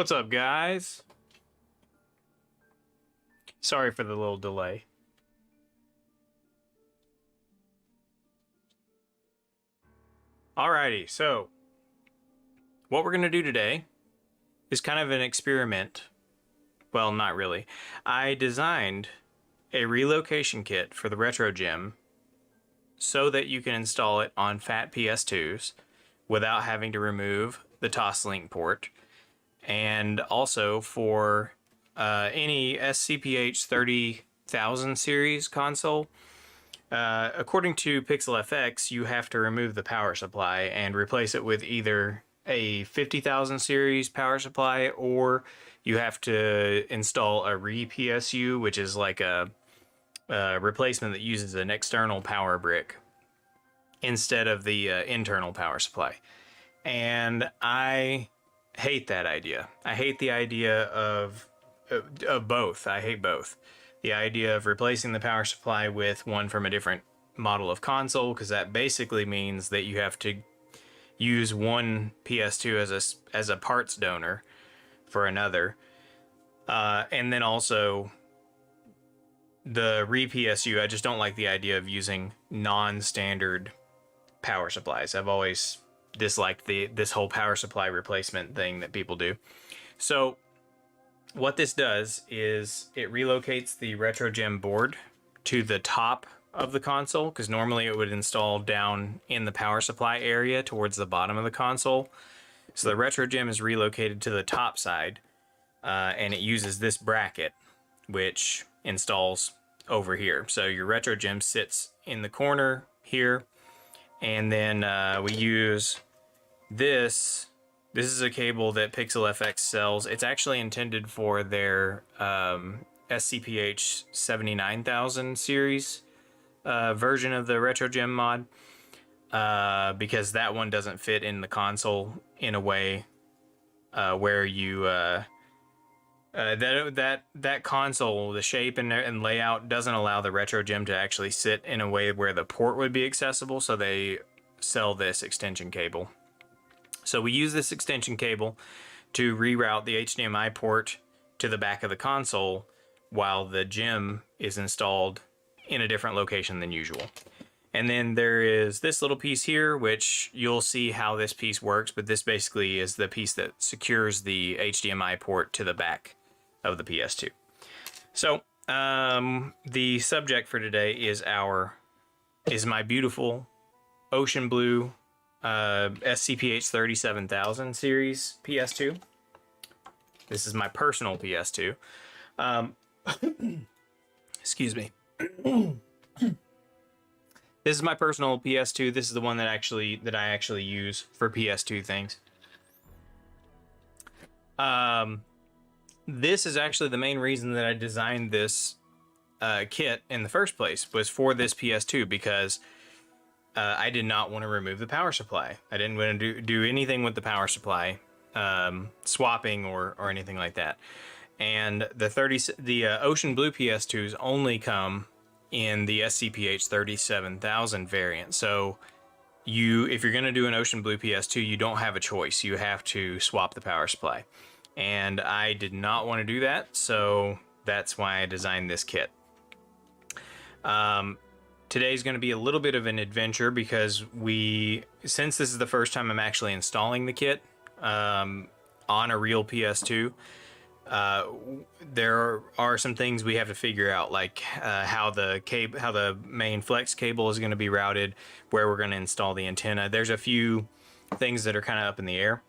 What's up, guys? Sorry for the little delay. Alrighty, so what we're going to do today is kind of an experiment. Well, not really. I designed a relocation kit for the Retro GEM so that you can install it on Fat PS2s without having to remove the Toslink port, and also for any SCPH 30,000 series console. According to PixelFX, you have to remove the power supply and replace it with either a 50,000 series power supply, or you have to install a re-PSU, which is like a replacement that uses an external power brick instead of the internal power supply. And I hate that idea. I hate the idea of both. I hate both. The idea of replacing the power supply with one from a different model of console, because that basically means that you have to use one PS2 as a parts donor for another. And then also the re-PSU, I just don't like the idea of using non-standard power supplies. I've always disliked this whole power supply replacement thing that people do. So what this does is it relocates the Retro GEM board to the top of the console, because normally it would install down in the power supply area towards the bottom of the console. So the Retro GEM is relocated to the top side, and it uses this bracket, which installs over here. So your Retro GEM sits in the corner here, and then we use this. This is a cable that PixelFX sells. It's actually intended for their SCPH 79,000 series version of the Retro GEM mod, because that one doesn't fit in the console in a way where you that console, the shape and layout doesn't allow the Retro GEM to actually sit in a way where the port would be accessible. So they sell this extension cable. So we use this extension cable to reroute the HDMI port to the back of the console while the GEM is installed in a different location than usual. And then there is this little piece here, which you'll see how this piece works, but this basically is the piece that secures the HDMI port to the back of the PS2. So the subject for today is my beautiful ocean blue SCPH 37,000 series PS2. This is my personal PS2. Excuse me. This is my personal PS2. This is the one that I actually use for PS2 things. This is actually the main reason that I designed this kit in the first place, was for this PS2, because I did not want to remove the power supply. I didn't want to do anything with the power supply, swapping or anything like that. And the Ocean Blue PS2s only come in the SCPH 37,000 variant. So if you're going to do an Ocean Blue PS2, you don't have a choice. You have to swap the power supply. And I did not want to do that, so that's why I designed this kit. Today's going to be a little bit of an adventure, because since this is the first time I'm actually installing the kit on a real PS2, there are some things we have to figure out, like how the main flex cable is going to be routed, where we're going to install the antenna. There's a few things that are kind of up in the air.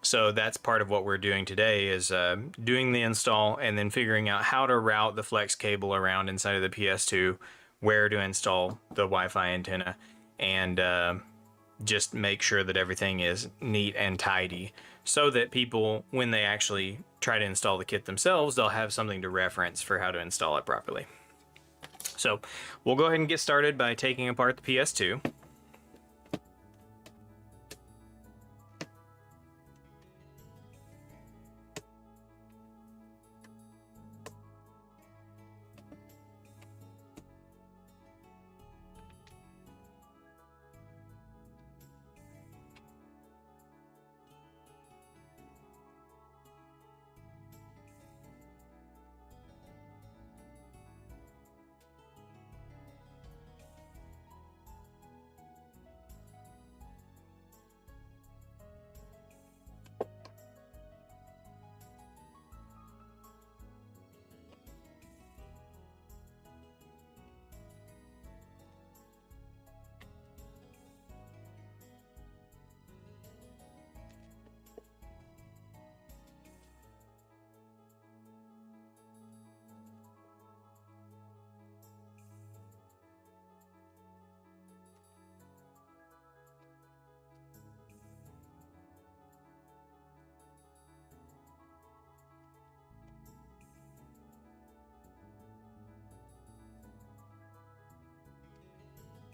So that's part of what we're doing today, is doing the install and then figuring out how to route the flex cable around inside of the PS2, where to install the Wi-Fi antenna, and just make sure that everything is neat and tidy, so that people, when they actually try to install the kit themselves, they'll have something to reference for how to install it properly. So we'll go ahead and get started by taking apart the PS2.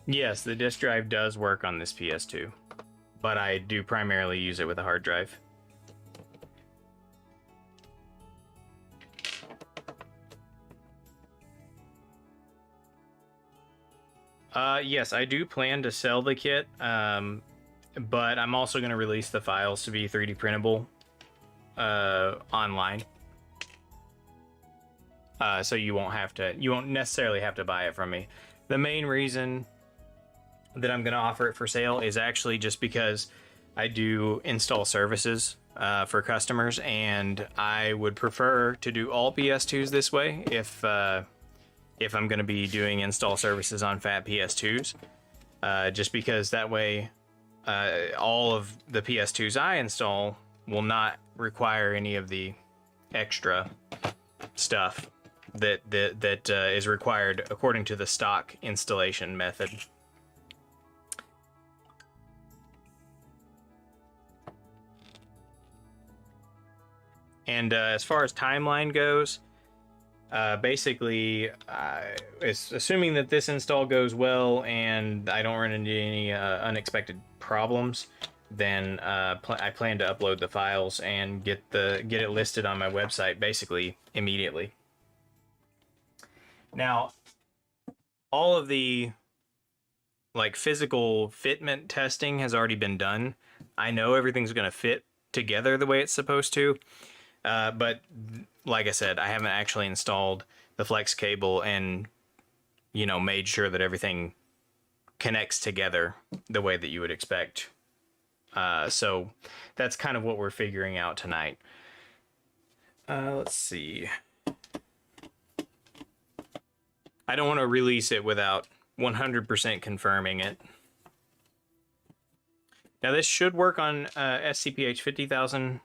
Yes, the disk drive does work on this PS2, but I do primarily use it with a hard drive. Yes, I do plan to sell the kit, but I'm also going to release the files to be 3D printable online. So you won't necessarily have to buy it from me. The main reason that I'm going to offer it for sale is actually just because I do install services for customers, and I would prefer to do all PS2s this way if I'm going to be doing install services on Fat PS2s, just because that way all of the PS2s I install will not require any of the extra stuff that is required according to the stock installation method. And as far as timeline goes, basically, it's assuming that this install goes well and I don't run into any unexpected problems, then I plan to upload the files and get it listed on my website basically immediately. Now, all of the physical fitment testing has already been done. I know everything's going to fit together the way it's supposed to, but like I said, I haven't actually installed the flex cable and made sure that everything connects together the way that you would expect. So that's kind of what we're figuring out tonight. Let's see. I don't want to release it without 100% confirming it. Now this should work on SCPH 50,000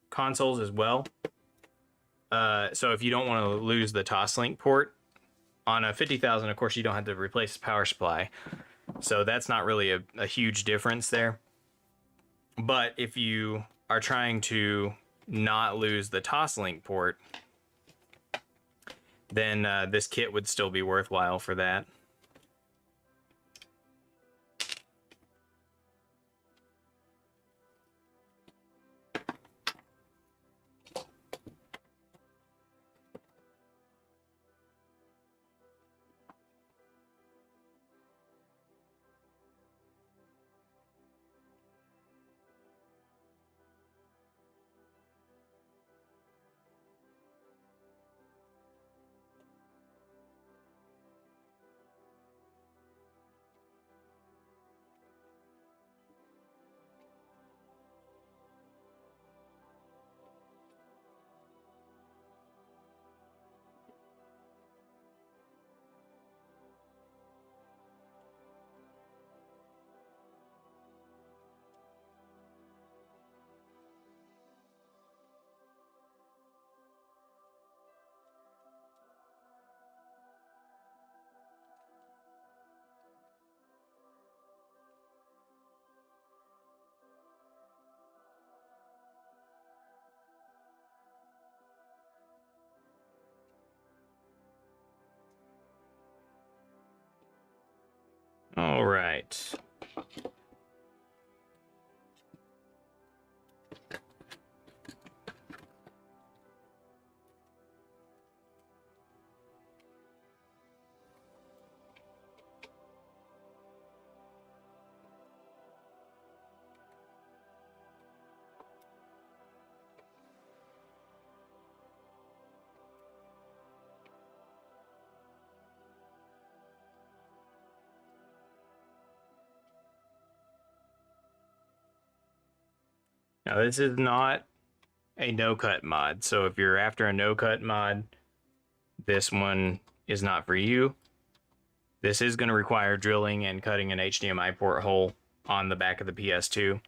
consoles as well. So if you don't want to lose the Toslink port on a 50,000, of course you don't have to replace the power supply. So that's not really a huge difference there. But if you are trying to not lose the Toslink port, then this kit would still be worthwhile for that. All right. Now this is not a no-cut mod, so if you're after a no-cut mod, this one is not for you. This is going to require drilling and cutting an HDMI port hole on the back of the PS2.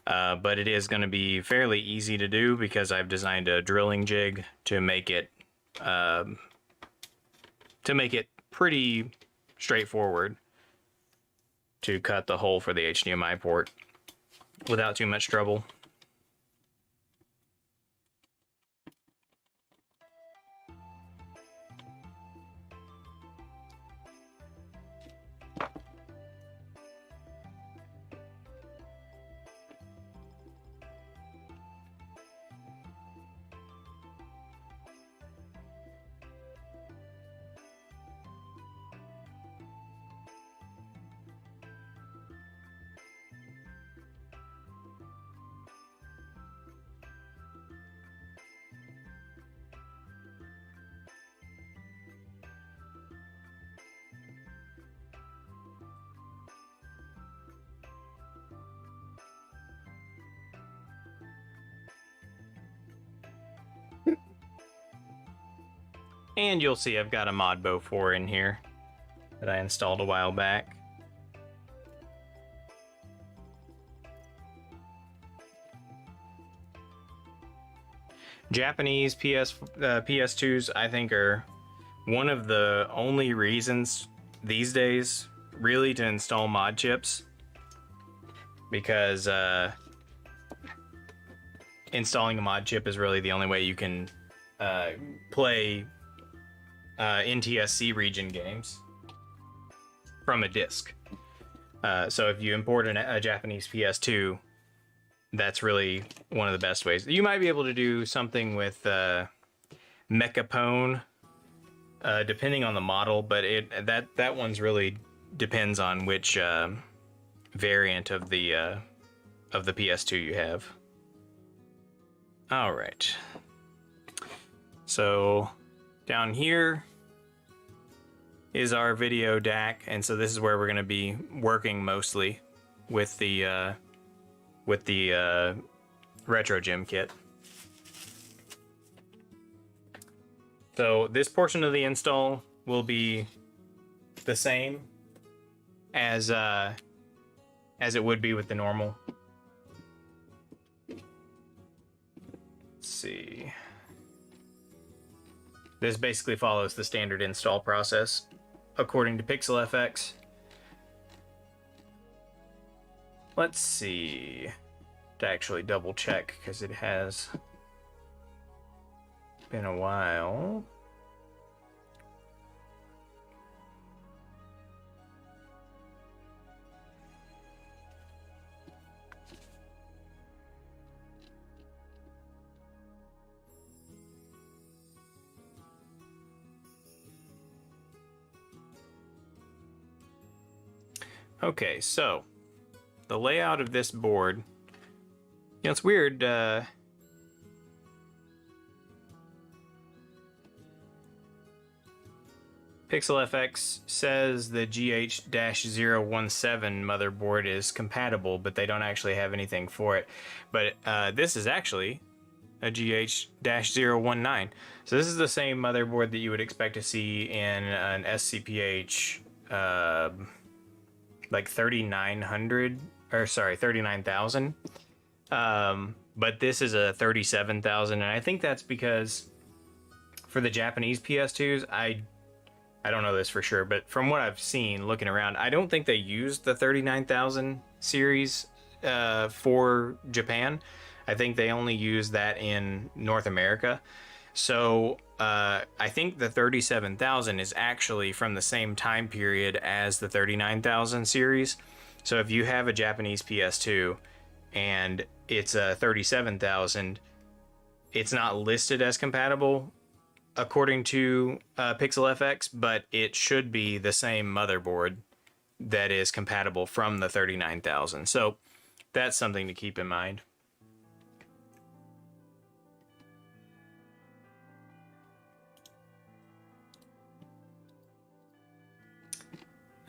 But it is going to be fairly easy to do because I've designed a drilling jig to make it pretty straightforward to cut the hole for the HDMI port without too much trouble. And you'll see I've got a Modbo 4 in here that I installed a while back. Japanese PS2s, I think, are one of the only reasons these days really to install mod chips, because installing a mod chip is really the only way you can play NTSC region games from a disc. So if you import a Japanese PS2, that's really one of the best ways. You might be able to do something with Mechapone, depending on the model, but that one's really depends on which variant of the PS2 you have. All right. So down here is our video DAC, and so this is where we're going to be working mostly with the Retro GEM kit. So this portion of the install will be the same as it would be with the normal. Let's see. This basically follows the standard install process according to PixelFX. Let's see, to actually double check, because it has been a while. Okay, so the layout of this board, you know, it's weird. PixelFX says the GH-017 motherboard is compatible, but they don't actually have anything for it. But this is actually a GH-019. So this is the same motherboard that you would expect to see in an SCPH like 3900, or sorry, 39,000. But this is a 37,000, and I think that's because for the Japanese PS2s, I don't know this for sure, but from what I've seen looking around, I don't think they used the 39,000 series for Japan. I think they only used that in North America. So I think the 37,000 is actually from the same time period as the 39,000 series. So if you have a Japanese PS2 and it's a 37,000, it's not listed as compatible according to PixelFX, but it should be the same motherboard that is compatible from the 39,000. So that's something to keep in mind.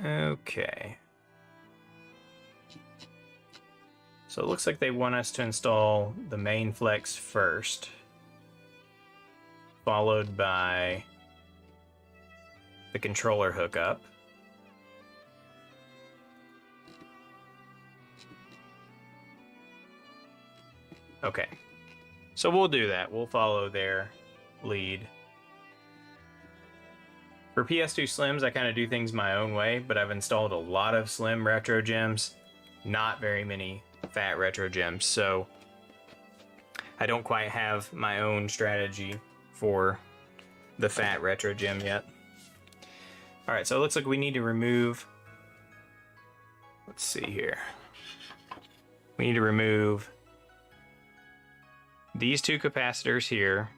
Okay. So it looks like they want us to install the main flex first, followed by the controller hookup. Okay, so we'll do that. We'll follow their lead. For PS2 Slims, I kind of do things my own way, but I've installed a lot of Slim Retro GEMs, not very many Fat Retro GEMs, so I don't quite have my own strategy for the Fat Retro GEM yet. Alright, so it looks like we need to remove, let's see here. We need to remove these two capacitors here,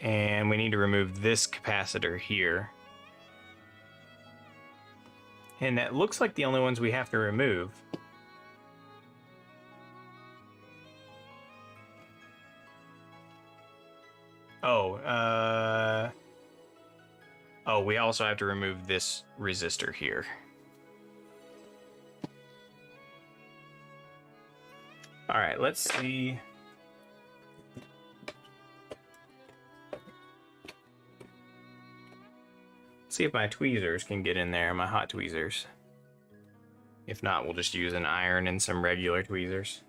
and we need to remove this capacitor here. And that looks like the only ones we have to remove. Oh, we also have to remove this resistor here. All right, let's see. See if my tweezers can get in there, my hot tweezers. If not, we'll just use an iron and some regular tweezers.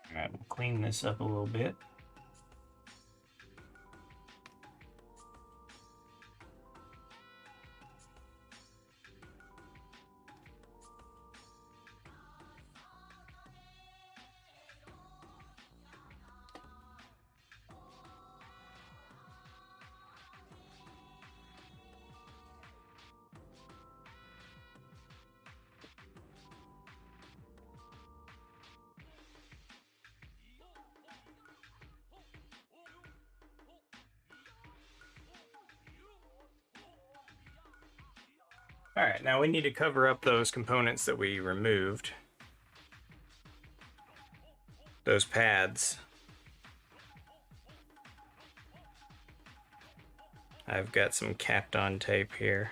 Alright, we'll clean this up a little bit. All right, now we need to cover up those components that we removed. Those pads. I've got some Kapton tape here.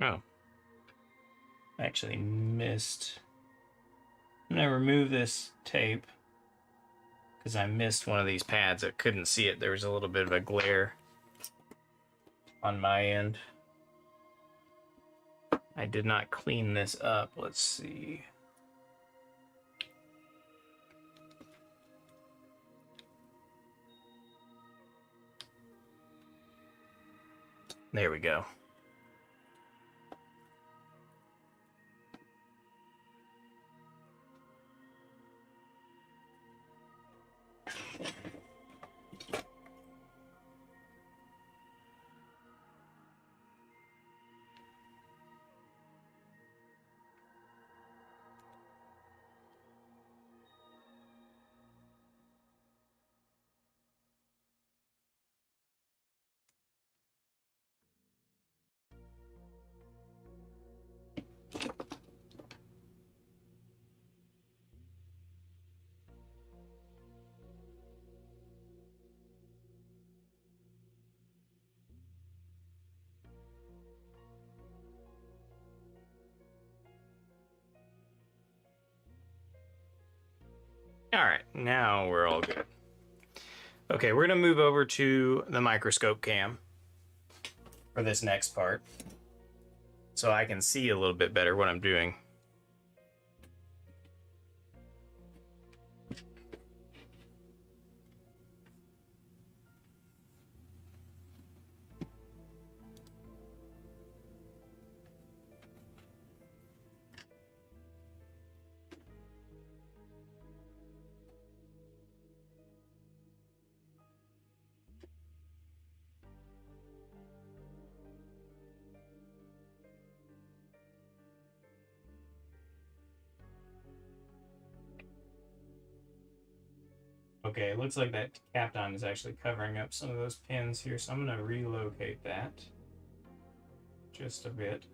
Oh, I actually missed. I'm gonna remove this tape because I missed one of these pads. I couldn't see it. There was a little bit of a glare on my end. I did not clean this up. Let's see. There we go. All right, now we're all good. Okay, we're gonna move over to the microscope cam for this next part, so I can see a little bit better what I'm doing. Okay, it looks like that Kapton is actually covering up some of those pins here, so I'm going to relocate that just a bit.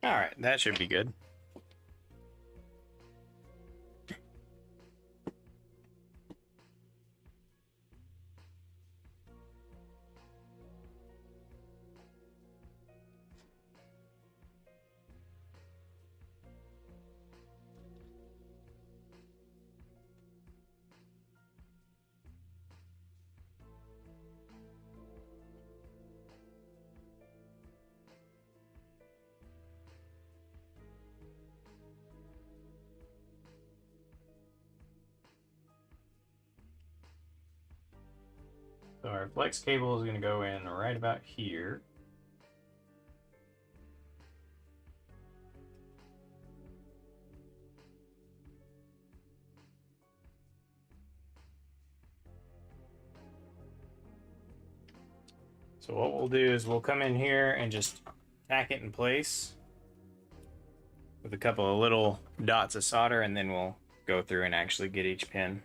All right, that should be good. So our flex cable is going to go in right about here. So what we'll do is we'll come in here and just tack it in place with a couple of little dots of solder, and then we'll go through and actually get each pin.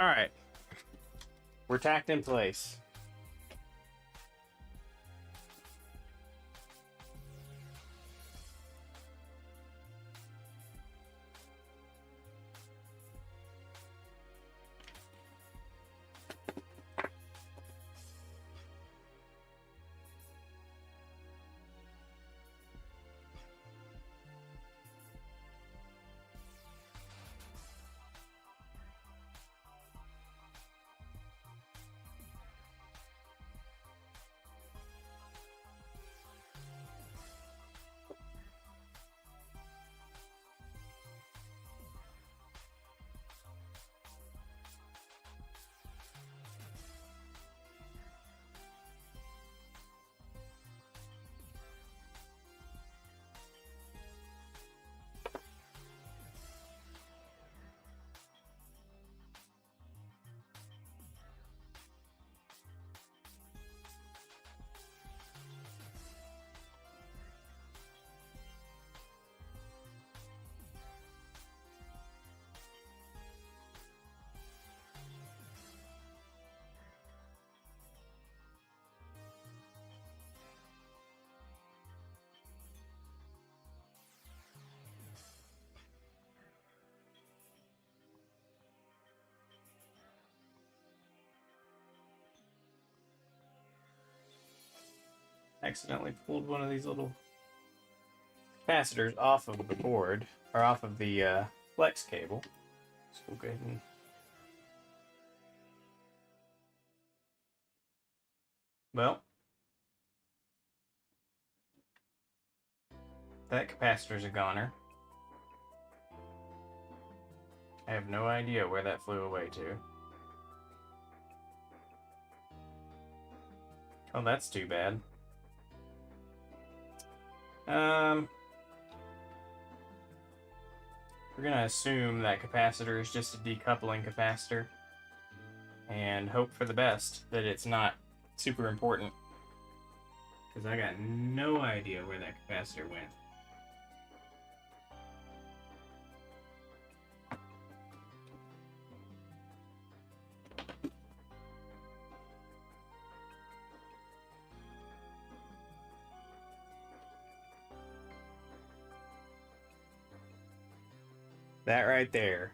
Alright. We're tacked in place. Accidentally pulled one of these little capacitors off of the board, or off of the flex cable. So we'll go ahead and that capacitor's a goner. I have no idea where that flew away to. Oh, that's too bad. We're gonna assume that capacitor is just a decoupling capacitor and hope for the best that it's not super important, because I got no idea where that capacitor went. That right there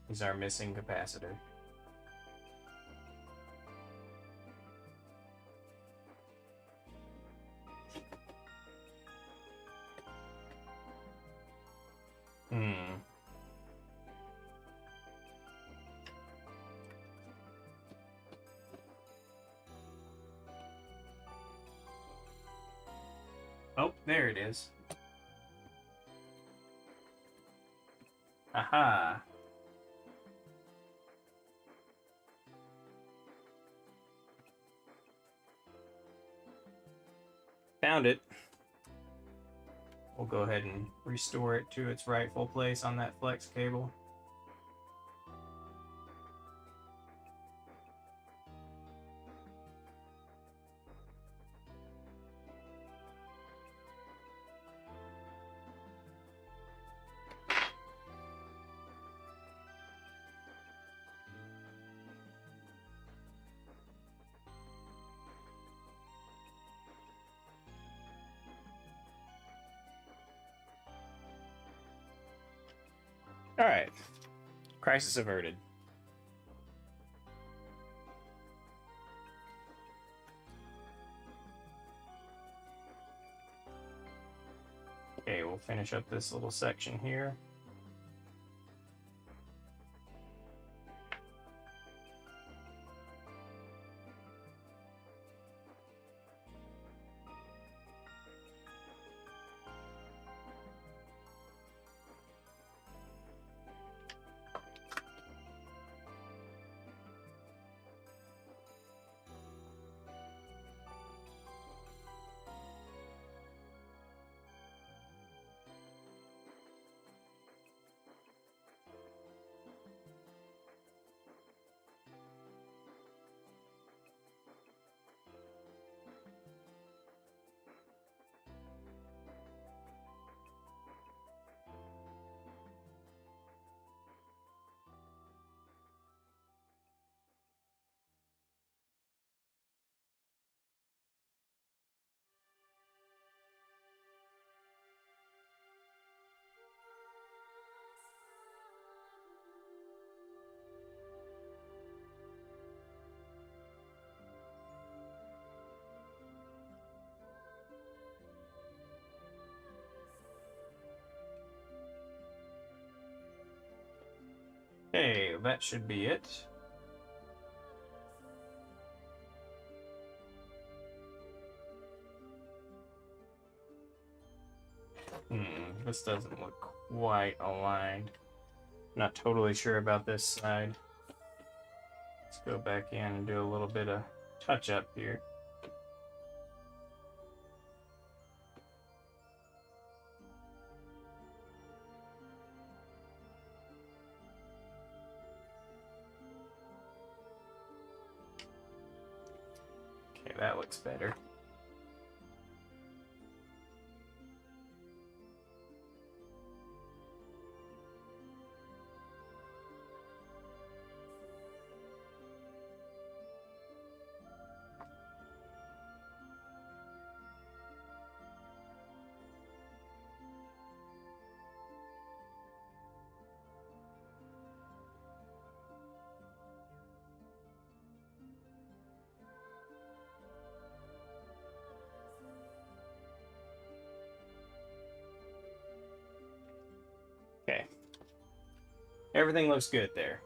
is our missing capacitor. Oh, there it is. Aha. Found it. We'll go ahead and restore it to its rightful place on that flex cable. All right. Crisis averted. Okay, we'll finish up this little section here. Okay, that should be it. This doesn't look quite aligned. Not totally sure about this side. Let's go back in and do a little bit of touch up here. Okay, that looks better. Okay. Everything looks good there.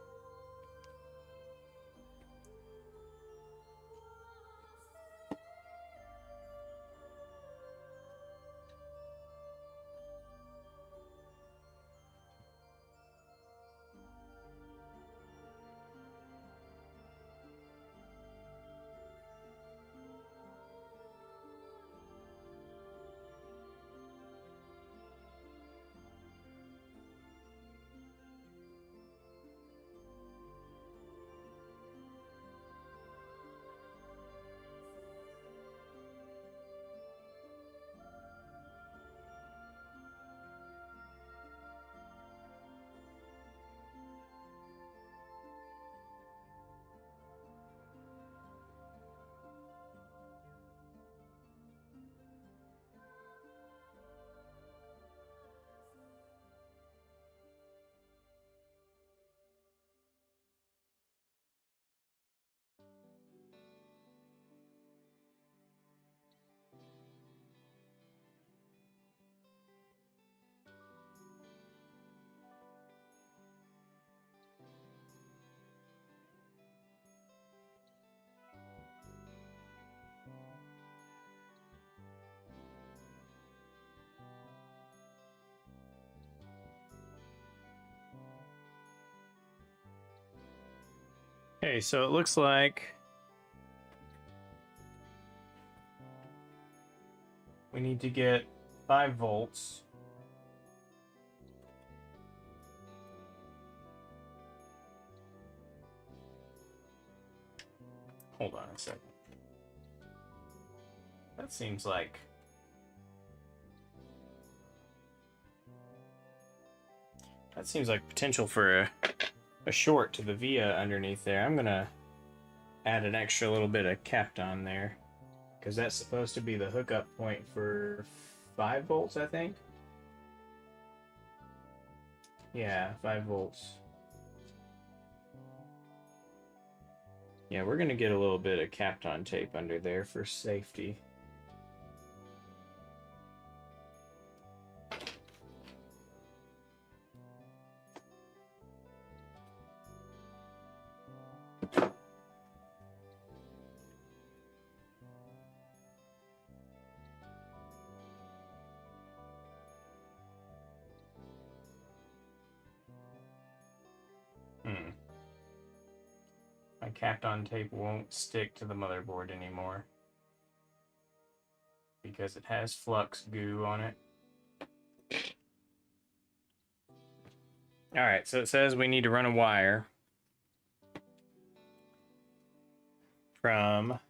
Okay, so it looks like we need to get 5 volts. Hold on a second. That seems like... That seems like potential for a short to the via underneath there. I'm gonna add an extra little bit of Kapton there, because that's supposed to be the hookup point for 5 volts, I think. Yeah, 5 volts. Yeah, we're gonna get a little bit of Kapton tape under there for safety. My Kapton tape won't stick to the motherboard anymore because it has flux goo on it. Alright, so it says we need to run a wire from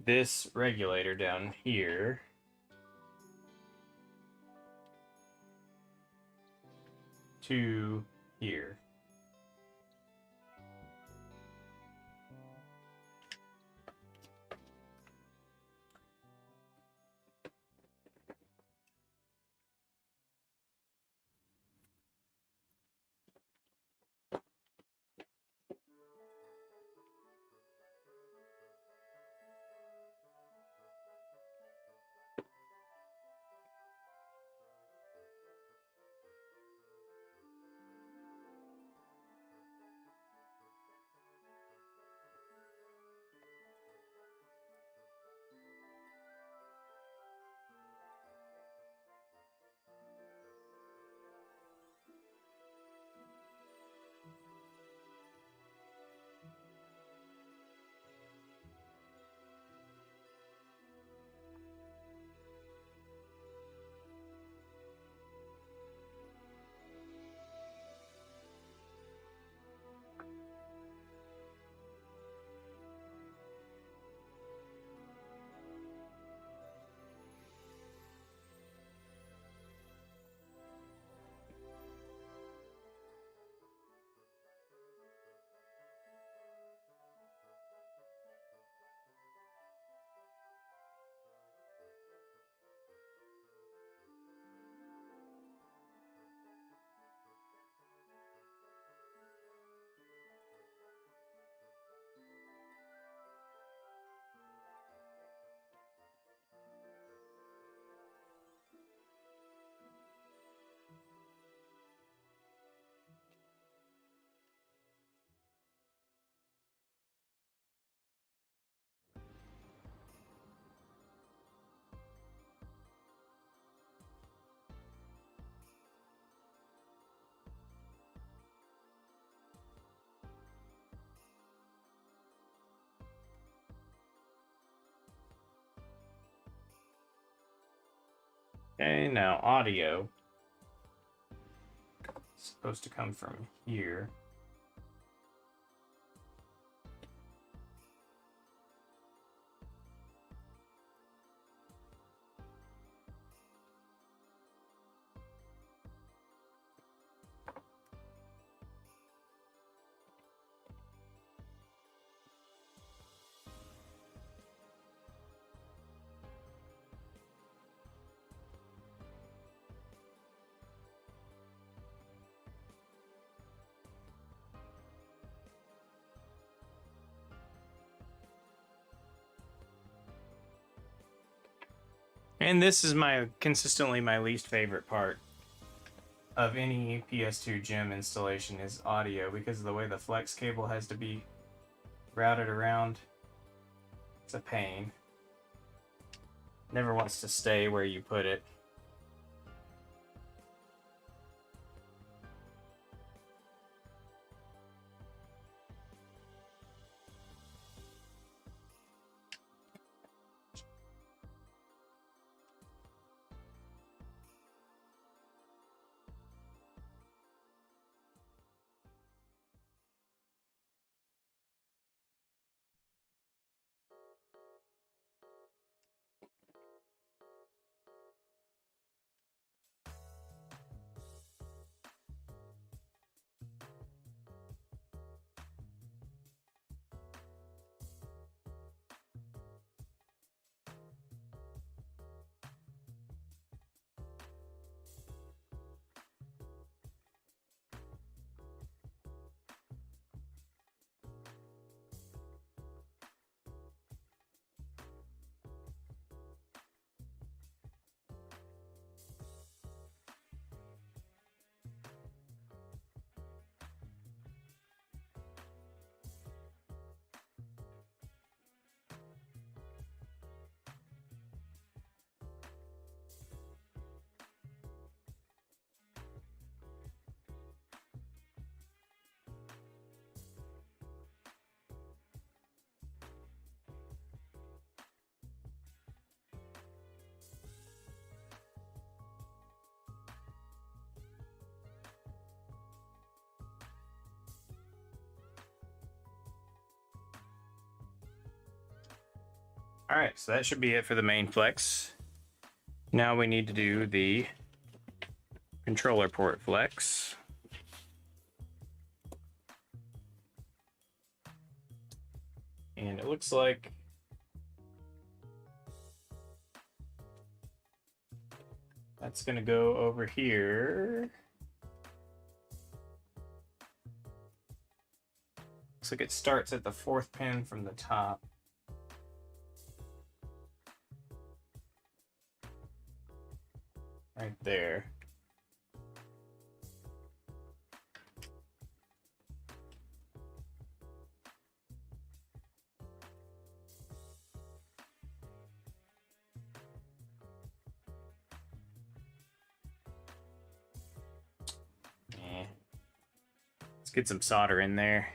this regulator down here to here. Okay, now audio. It's supposed to come from here. And this is consistently my least favorite part of any PS2 GEM installation is audio, because of the way the flex cable has to be routed around. It's a pain. Never wants to stay where you put it. Alright, so that should be it for the main flex. Now we need to do the controller port flex. And it looks like that's going to go over here. Looks like it starts at the 4th pin from the top. Right there. Let's get some solder in there.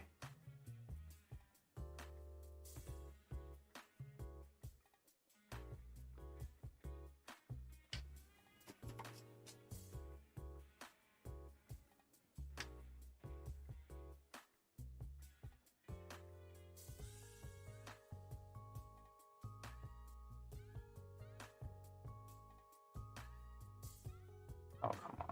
Oh, come on.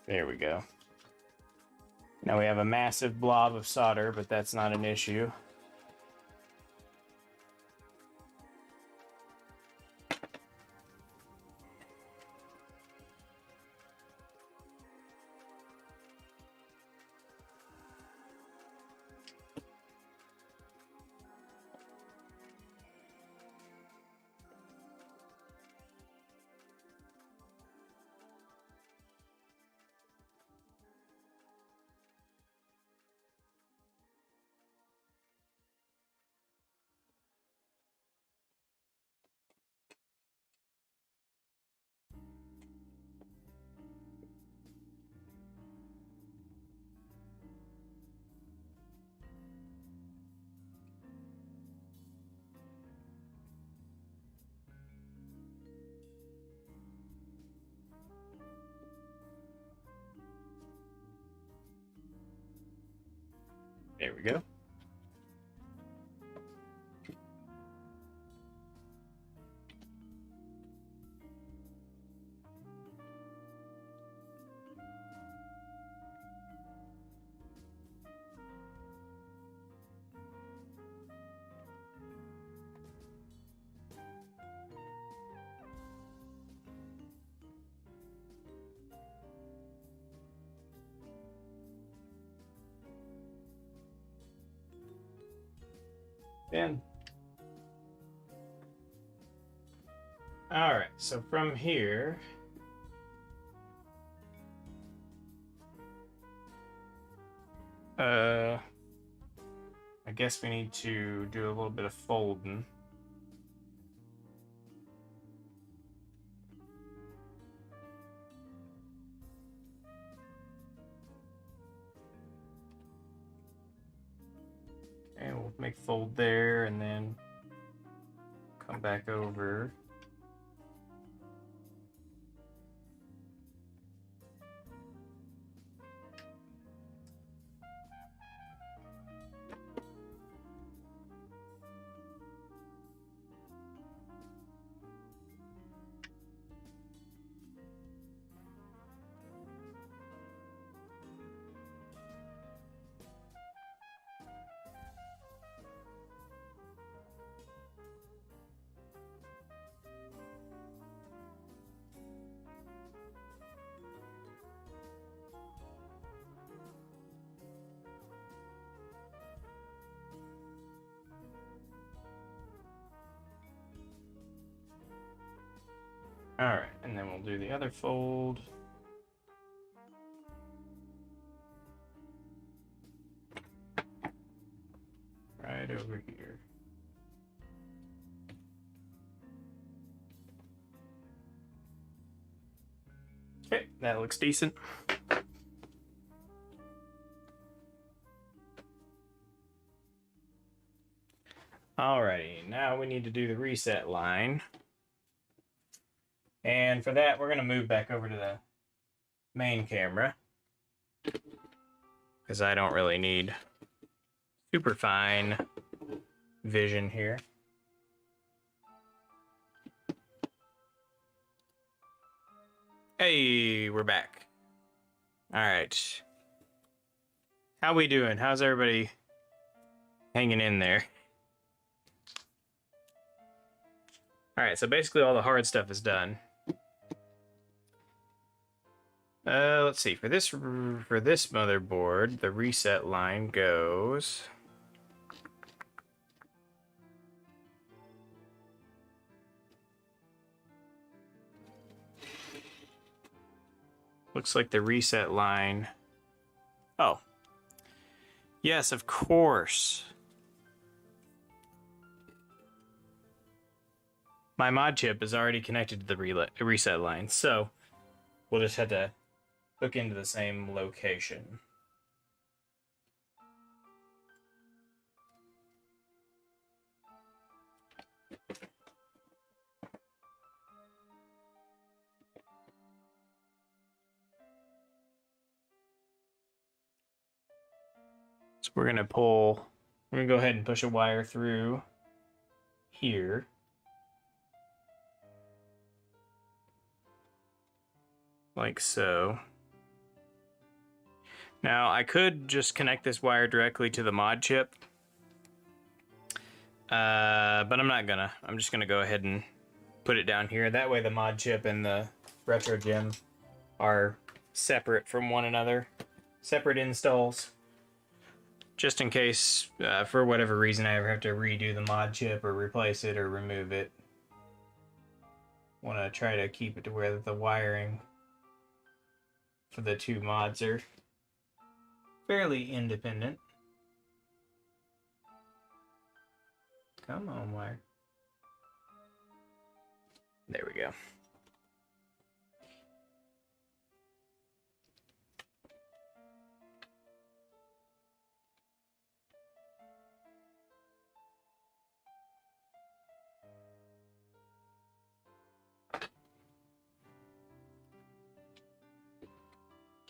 There we go. Now we have a massive blob of solder, but that's not an issue. There we go. In. All right, so from here, I guess we need to do a little bit of folding. And we'll make fold there and then come back over. All right, and then we'll do the other fold. Right over here. Okay, that looks decent. Alrighty, now we need to do the reset line. And for that, we're going to move back over to the main camera, because I don't really need super fine vision here. Hey, we're back. All right. How we doing? How's everybody hanging in there? All right, so basically all the hard stuff is done. Let's see. For this motherboard, the reset line goes. Looks like the reset line. Oh. Yes, of course. My mod chip is already connected to the reset line, so we'll just have to hook into the same location. So we're gonna go ahead and push a wire through here. Like so. Now, I could just connect this wire directly to the mod chip, but I'm not gonna. I'm just gonna go ahead and put it down here. That way the mod chip and the retro gem are separate from one another, separate installs. Just in case, for whatever reason, I ever have to redo the mod chip or replace it or remove it. Want to try to keep it to where the wiring for the two mods are fairly independent. Come on, wire. There we go.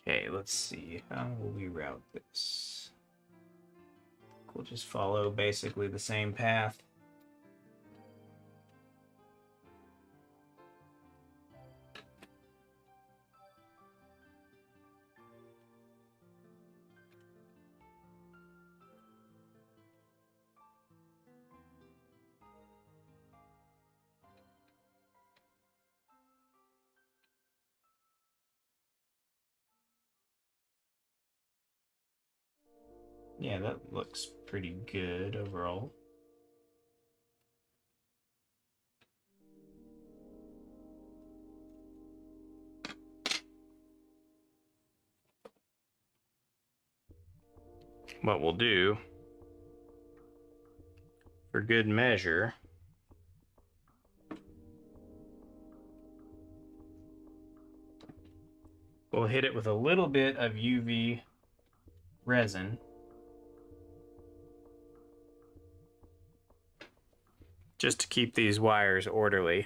Okay, let's see. How will we route this? we'll just follow basically the same path. Yeah, that looks pretty good overall. What we'll do, for good measure, we'll hit it with a little bit of UV resin. Just to keep these wires orderly.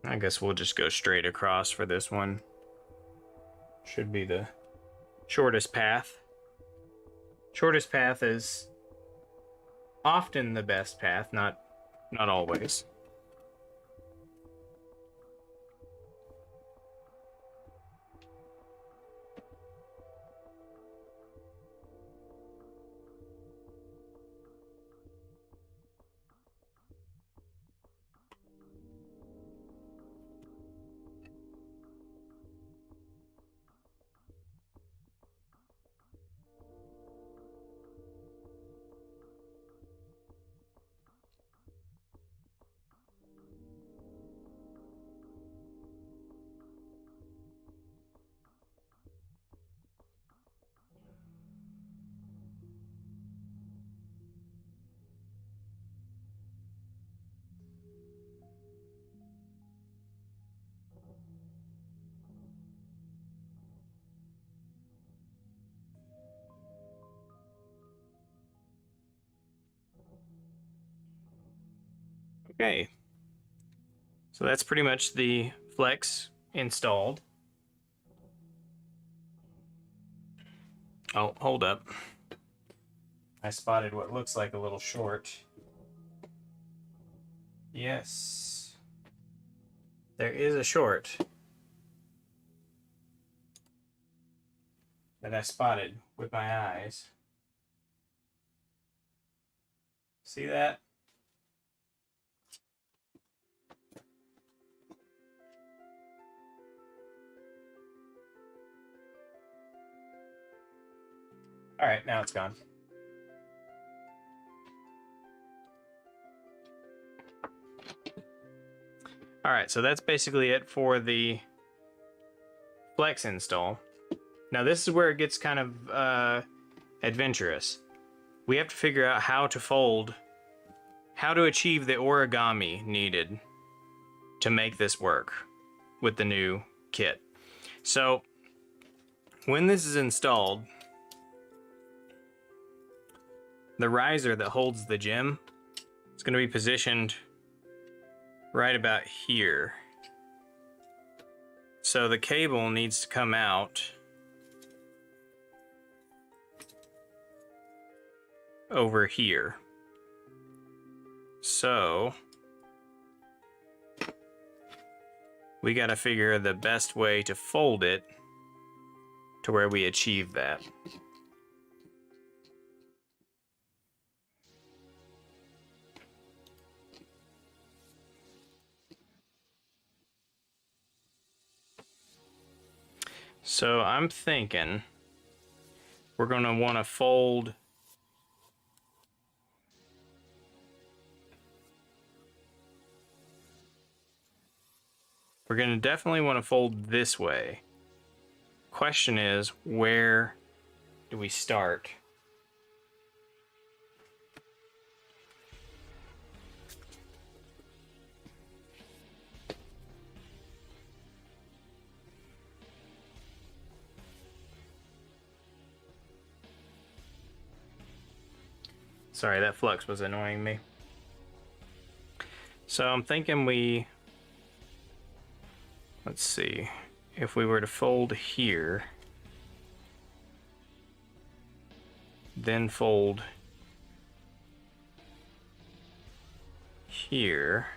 I guess we'll just go straight across for this one. Should be the shortest path. Shortest path is often the best path, not always. Okay, so that's pretty much the flex installed. Oh, hold up. I spotted what looks like a little short. Yes, there is a short that I spotted with my eyes. See that? All right, now it's gone. All right, so that's basically it for the flex install. Now this is where it gets kind of adventurous. We have to figure out how to fold, how to achieve the origami needed to make this work with the new kit. So when this is installed, the riser that holds the gem is going to be positioned right about here. So the cable needs to come out over here. So we got to figure the best way to fold it to where we achieve that. So I'm thinking we're going to want to fold We're going to definitely want to fold this way. Question is, where do we start? Sorry, that flux was annoying me. So I'm thinking let's see, if we were to fold here, then fold here,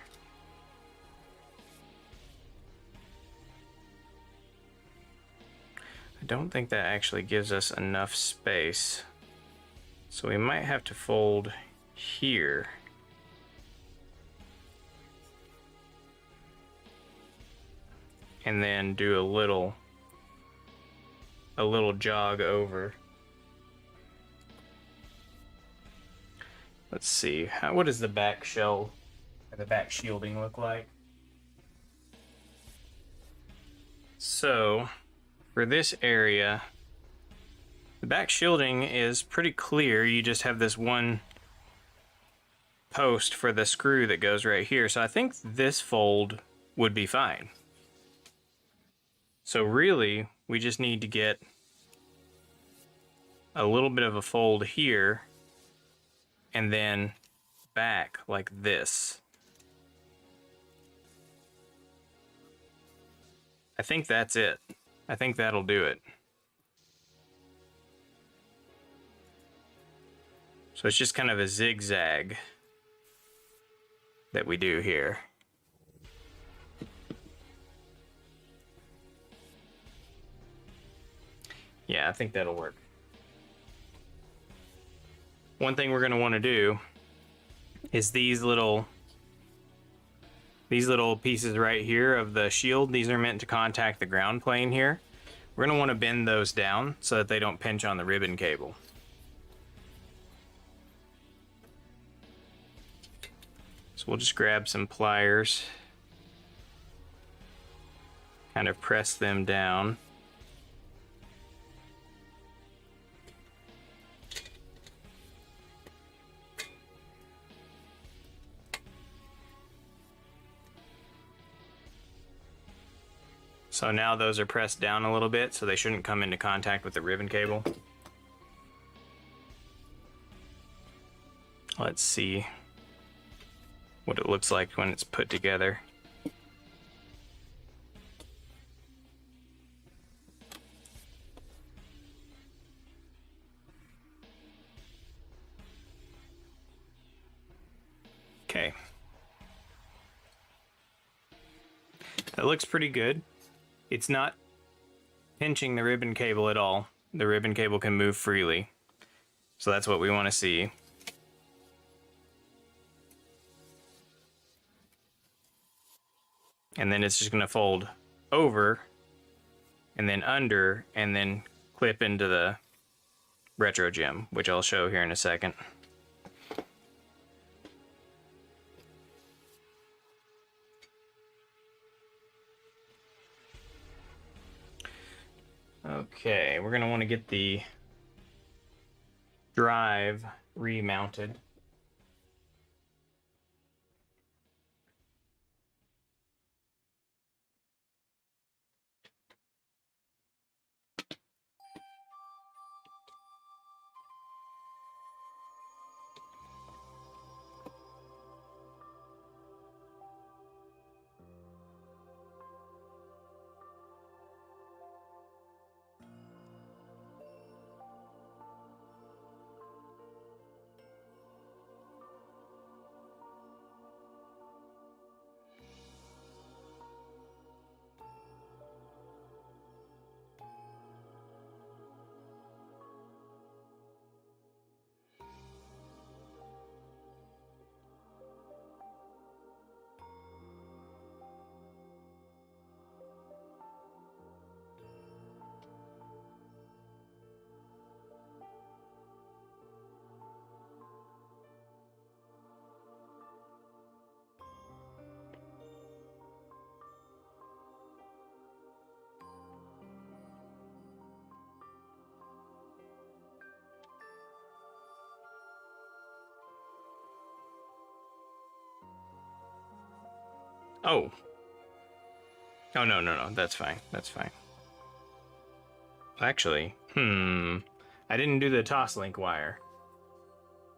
I don't think that actually gives us enough space. So we might have to fold here. And then do a little jog over. Let's see, what does the back shell or the back shielding look like? So for this area, the back shielding is pretty clear. You just have this one post for the screw that goes right here. So I think this fold would be fine. So really, we just need to get a little bit of a fold here and then back like this. I think that's it. I think that'll do it. So it's just kind of a zigzag that we do here. Yeah, I think that'll work. One thing we're going to want to do is these little pieces right here of the shield. These are meant to contact the ground plane here. We're going to want to bend those down so that they don't pinch on the ribbon cable. So we'll just grab some pliers, kind of press them down. So now those are pressed down a little bit, so they shouldn't come into contact with the ribbon cable. Let's see what it looks like when it's put together. Okay. That looks pretty good. It's not pinching the ribbon cable at all. The ribbon cable can move freely. So that's what we want to see. And then it's just going to fold over and then under and then clip into the retro gem, which I'll show here in a second. Okay, we're going to want to get the drive remounted. Oh. Oh, no, no, no. That's fine. That's fine. Actually, I didn't do the Toslink wire.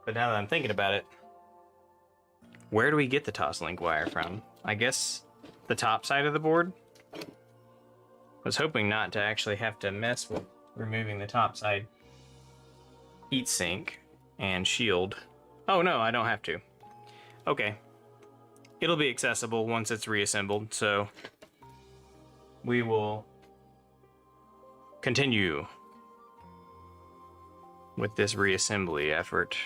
But now that I'm thinking about it, where do we get the Toslink wire from? I guess the top side of the board? I was hoping not to actually have to mess with removing the top side heatsink and shield. Oh no, I don't have to. Okay. It'll be accessible once it's reassembled, so we will continue with this reassembly effort.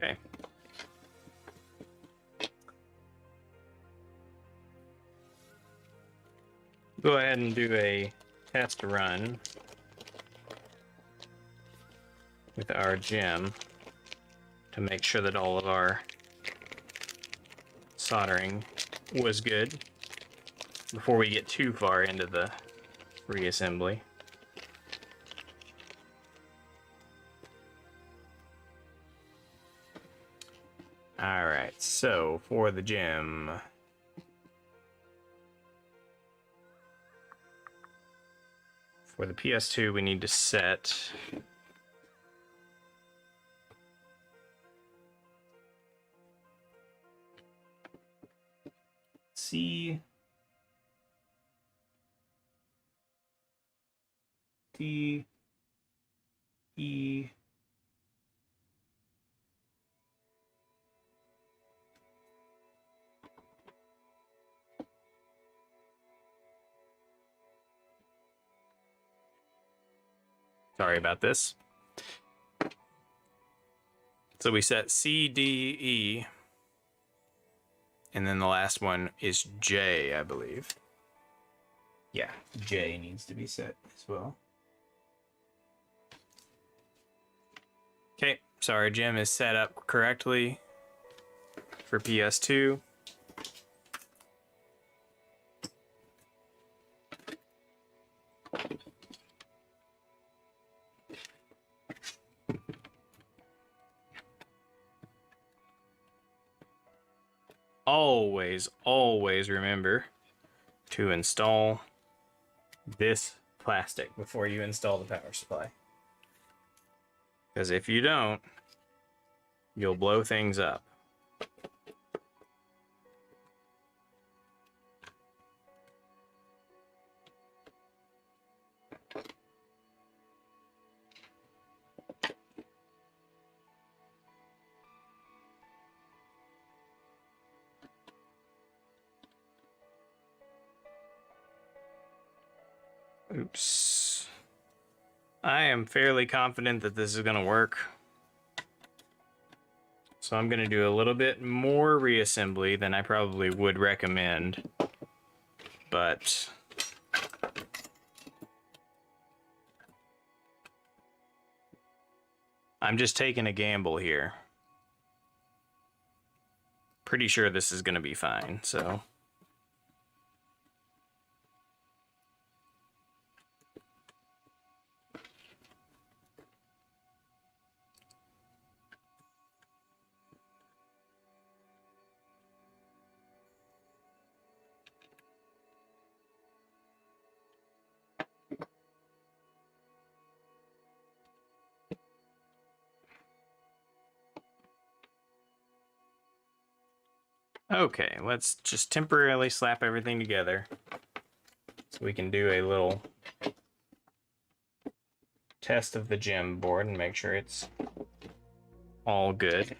Okay. Go ahead and do a test run with our gem to make sure that all of our soldering was good before we get too far into the reassembly. Alright, so for the gem, for the PS2 we need to set C D E Sorry about this. So we set C, D, E, and then the last one is J, I believe. Yeah, J needs to be set as well. Okay, so our gem is set up correctly for PS2. Always remember to install this plastic before you install the power supply. Because if you don't, you'll blow things up. Oops. I am fairly confident that this is going to work. So I'm going to do a little bit more reassembly than I probably would recommend. But I'm just taking a gamble here. Pretty sure this is going to be fine, so. Okay, let's just temporarily slap everything together so we can do a little test of the gem board and make sure it's all good.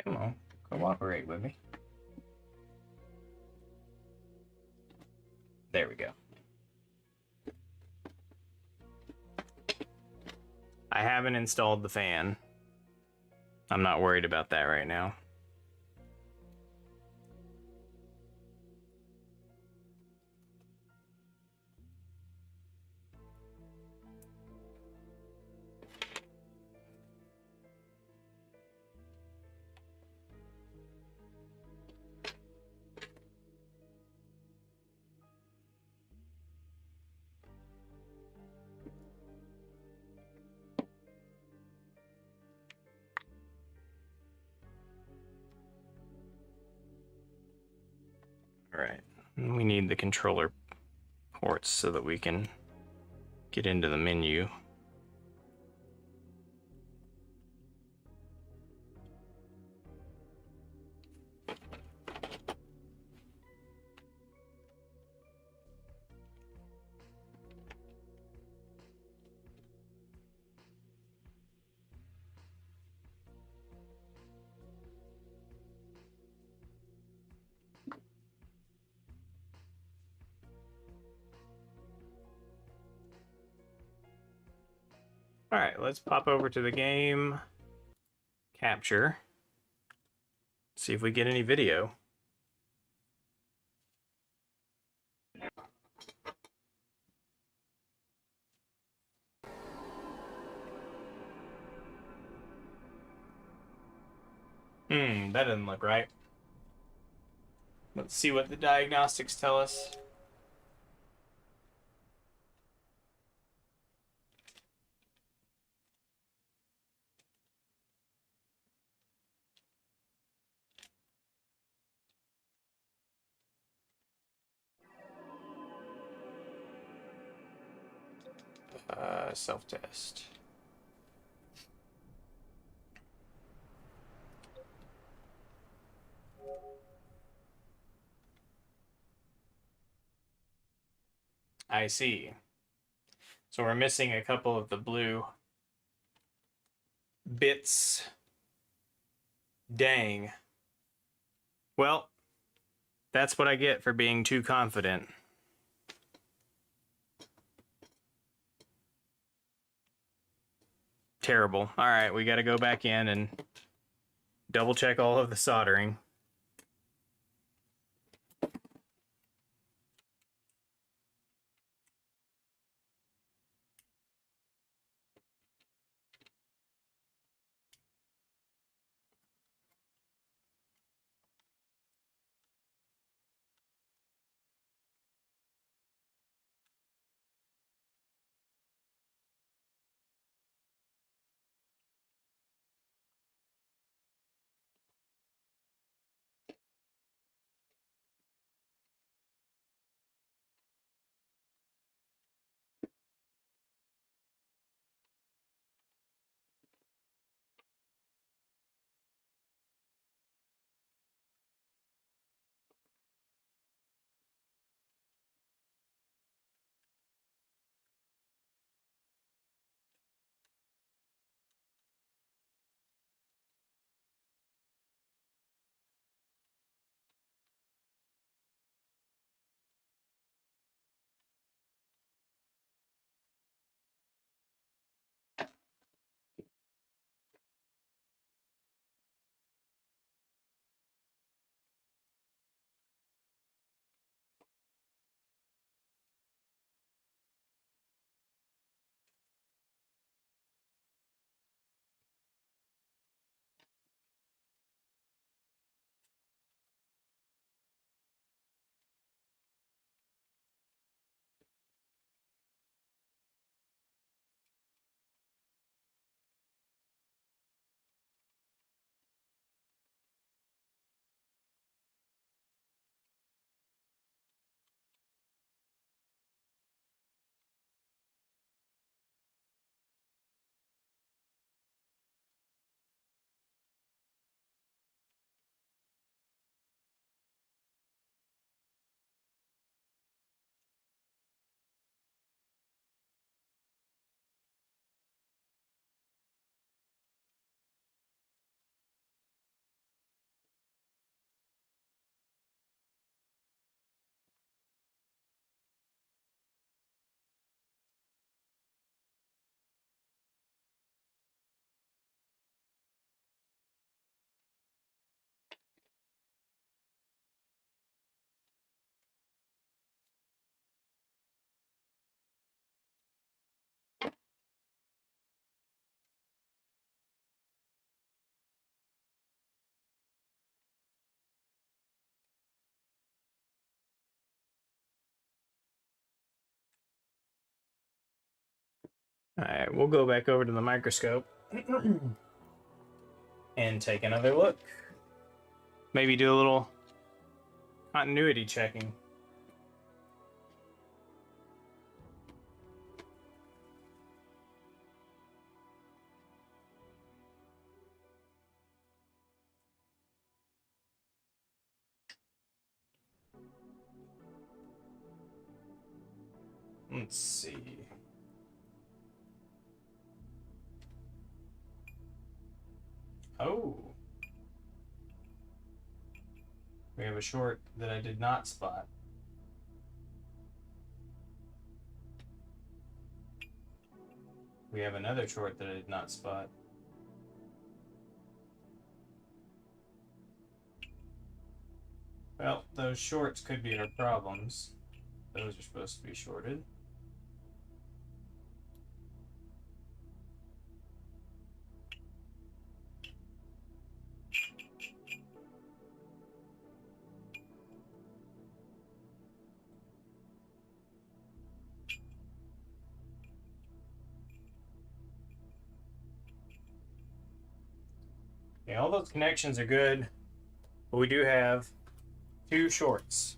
Come on, cooperate with me. There we go. I haven't installed the fan. I'm not worried about that right now. All right, we need the controller ports so that we can get into the menu. All right, let's pop over to the game capture. See if we get any video. That doesn't look right. Let's see what the diagnostics tell us. Self-test. I see. So we're missing a couple of the blue bits. Dang. Well, that's what I get for being too confident. Terrible. All right, we got to go back in and double check all of the soldering. Alright, we'll go back over to the microscope and take another look. Maybe do a little continuity checking. Let's see. Oh. We have a short that I did not spot. We have another short that I did not spot. Well, those shorts could be our problems. Those are supposed to be shorted. Okay, all those connections are good, but we do have two shorts.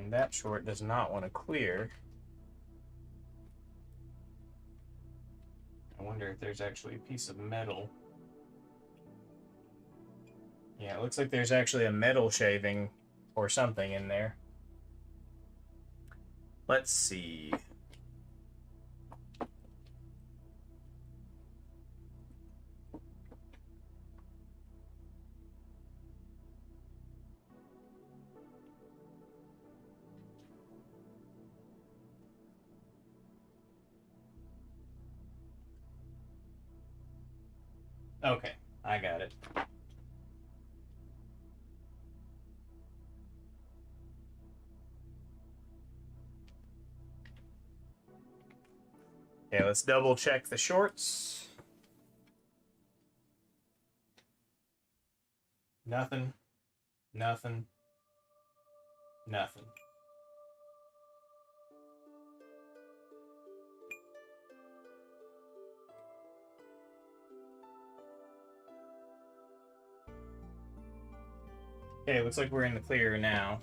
That short does not want to clear. I wonder if there's actually a piece of metal. Yeah, it looks like there's actually a metal shaving or something in there. Let's see. Okay, I got it. Okay, let's double check the shorts. Nothing, nothing, nothing. Okay, looks like we're in the clear now.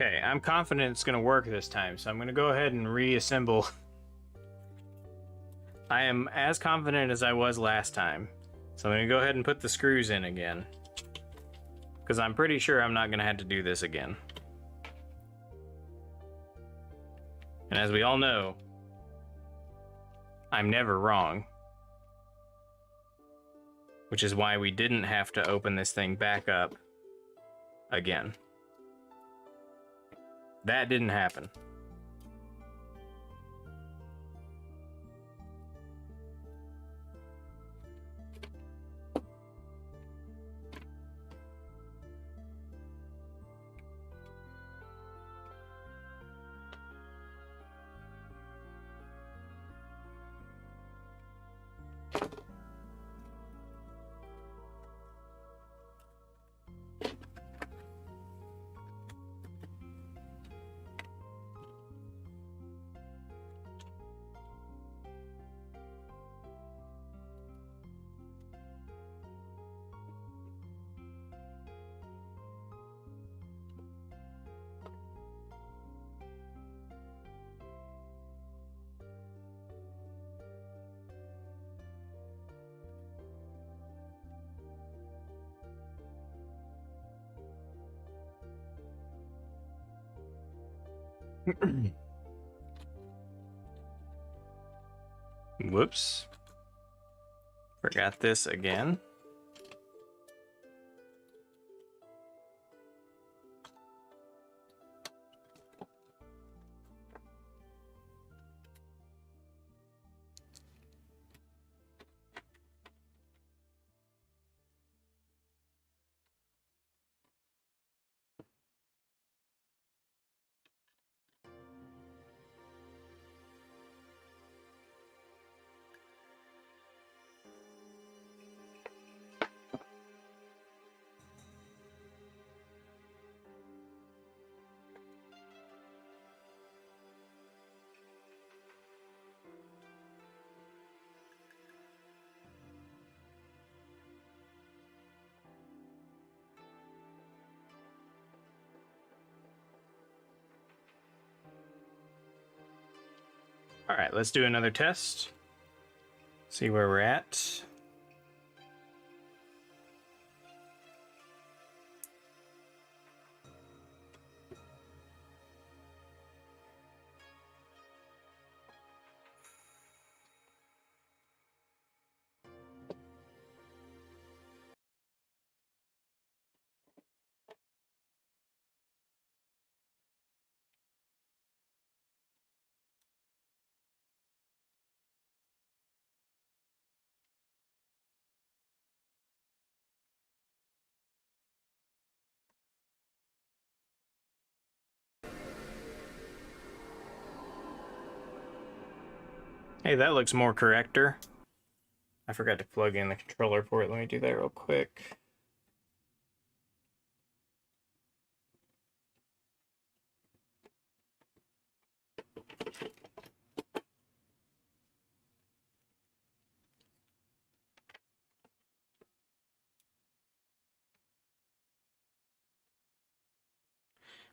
Okay, I'm confident it's going to work this time, so I'm going to go ahead and reassemble. I am as confident as I was last time, so I'm going to go ahead and put the screws in again, because I'm pretty sure I'm not going to have to do this again. And as we all know, I'm never wrong, which is why we didn't have to open this thing back up again. That didn't happen. Whoops. Forgot this again. All right, let's do another test. See where we're at. Hey, that looks more correcter. I forgot to plug in the controller port. Let me do that real quick.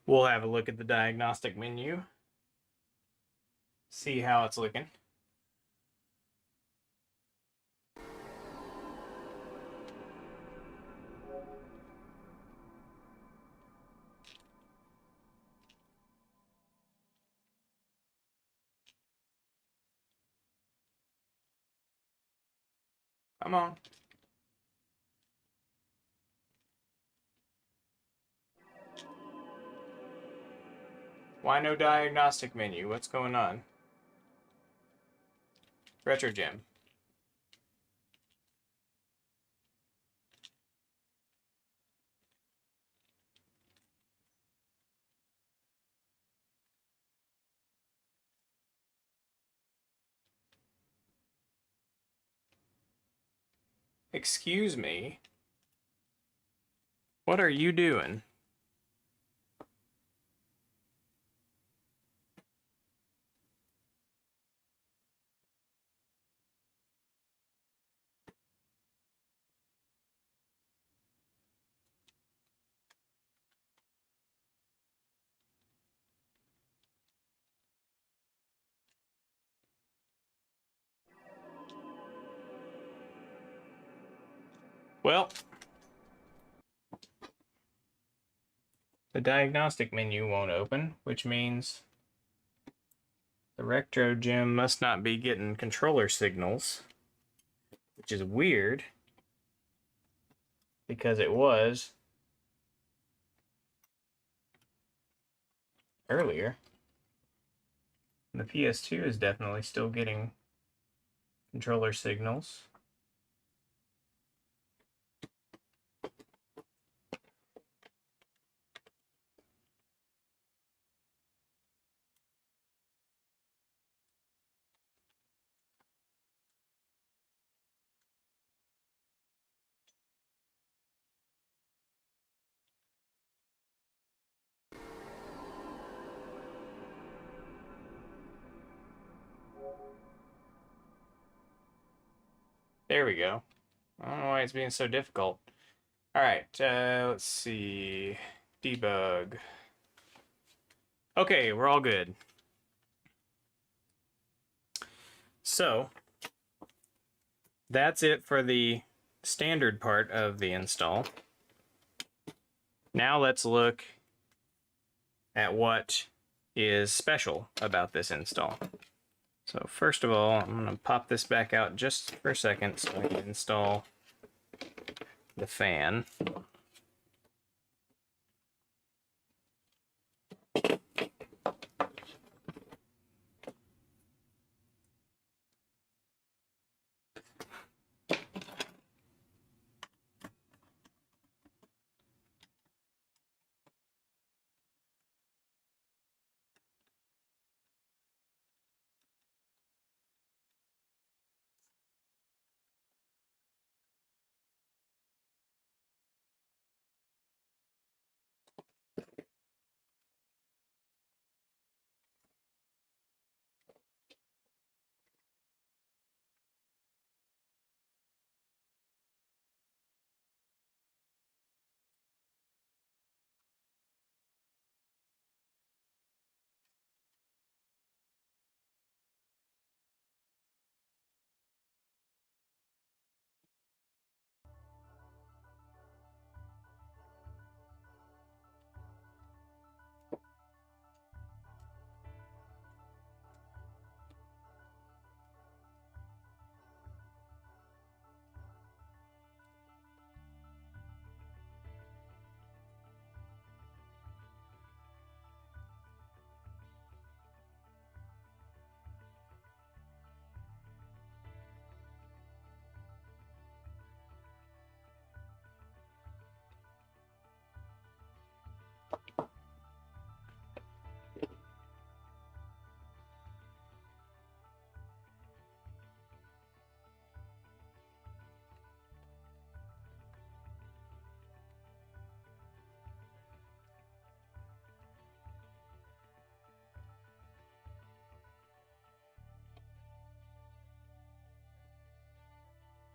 We'll have a look at the diagnostic menu. See how it's looking. Come on. Why no diagnostic menu? What's going on? Retro Gem. Excuse me. What are you doing? Well, the diagnostic menu won't open, which means the Retro Gem must not be getting controller signals, which is weird because it was earlier. The PS2 is definitely still getting controller signals. There we go. I don't know why it's being so difficult. All right, let's see. Debug. Okay, we're all good. So, that's it for the standard part of the install. Now let's look at what is special about this install. So first of all, I'm going to pop this back out just for a second so I can install the fan.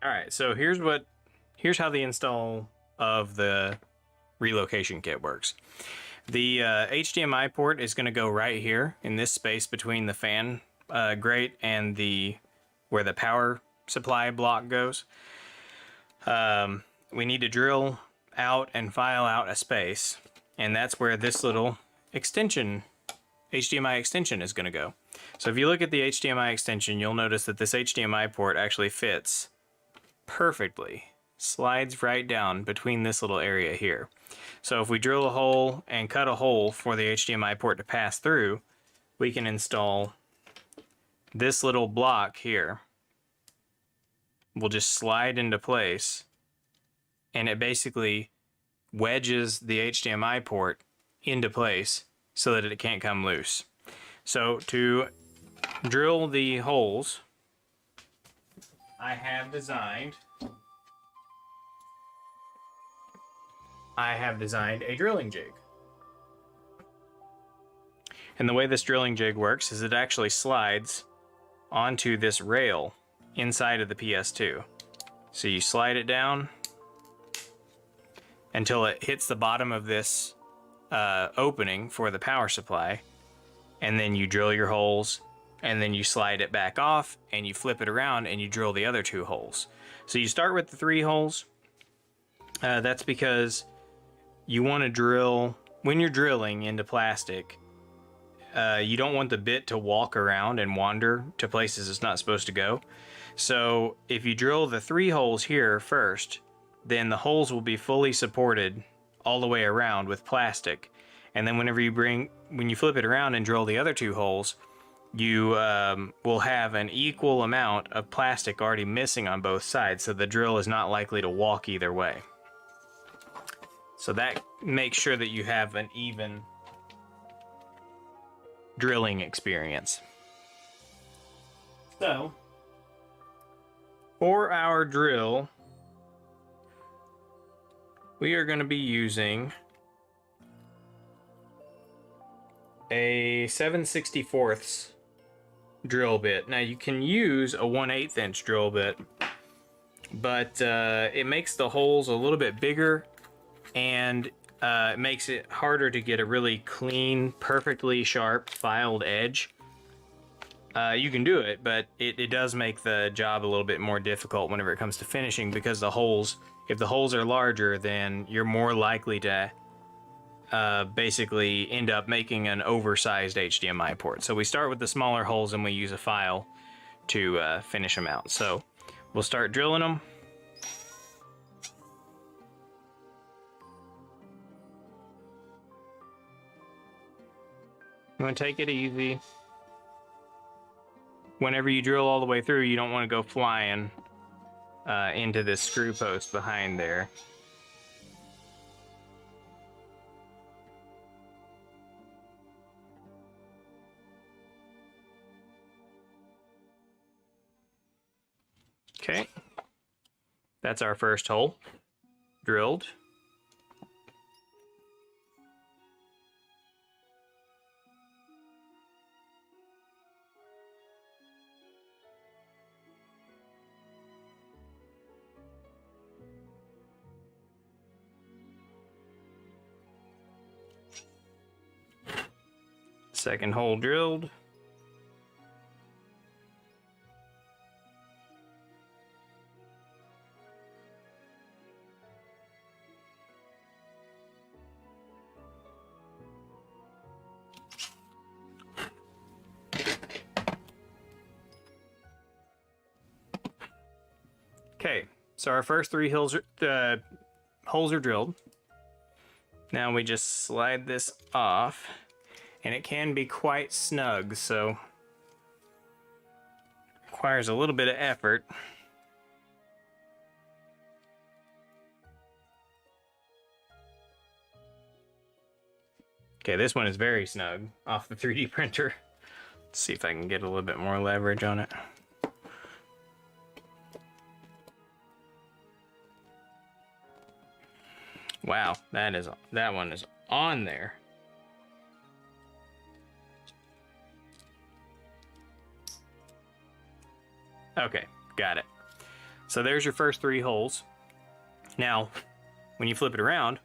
All right, so here's how the install of the relocation kit works. The HDMI port is going to go right here in this space between the fan grate and where the power supply block goes. We need to drill out and file out a space, and that's where this little extension, HDMI extension, is going to go. So if you look at the HDMI extension, you'll notice that this HDMI port actually fits perfectly, slides right down between this little area here. So if we drill a hole and cut a hole for the HDMI port to pass through, we can install this little block here. We'll just slide into place, and it basically wedges the HDMI port into place so that it can't come loose. So to drill the holes, I have designed a drilling jig. And the way this drilling jig works is it actually slides onto this rail inside of the PS2. So you slide it down until it hits the bottom of this opening for the power supply, and then you drill your holes, and then you slide it back off and you flip it around and you drill the other 2 holes. So you start with the 3 holes. That's because you want to drill, when you're drilling into plastic, you don't want the bit to walk around and wander to places it's not supposed to go. So if you drill the 3 holes here first, then the holes will be fully supported all the way around with plastic. And then when you flip it around and drill the other 2 holes, you will have an equal amount of plastic already missing on both sides, so the drill is not likely to walk either way. So that makes sure that you have an even drilling experience. So, for our drill, we are going to be using a 7/64 drill bit. Now you can use a 1/8 inch drill bit, but it makes the holes a little bit bigger, and it makes it harder to get a really clean, perfectly sharp filed edge. You can do it, but it does make the job a little bit more difficult whenever it comes to finishing, because if the holes are larger, then you're more likely to basically end up making an oversized HDMI port. So we start with the smaller holes and we use a file to finish them out. So we'll start drilling them. You want to take it easy. Whenever you drill all the way through, you don't want to go flying into this screw post behind there. Okay, that's our first hole drilled. Second hole drilled. Okay, so our first three holes are drilled. Now we just slide this off, and it can be quite snug, so requires a little bit of effort. Okay, this one is very snug off the 3D printer. Let's see if I can get a little bit more leverage on it. Wow, that one is on there. Okay, got it. So there's your first three holes. Now, when you flip it around,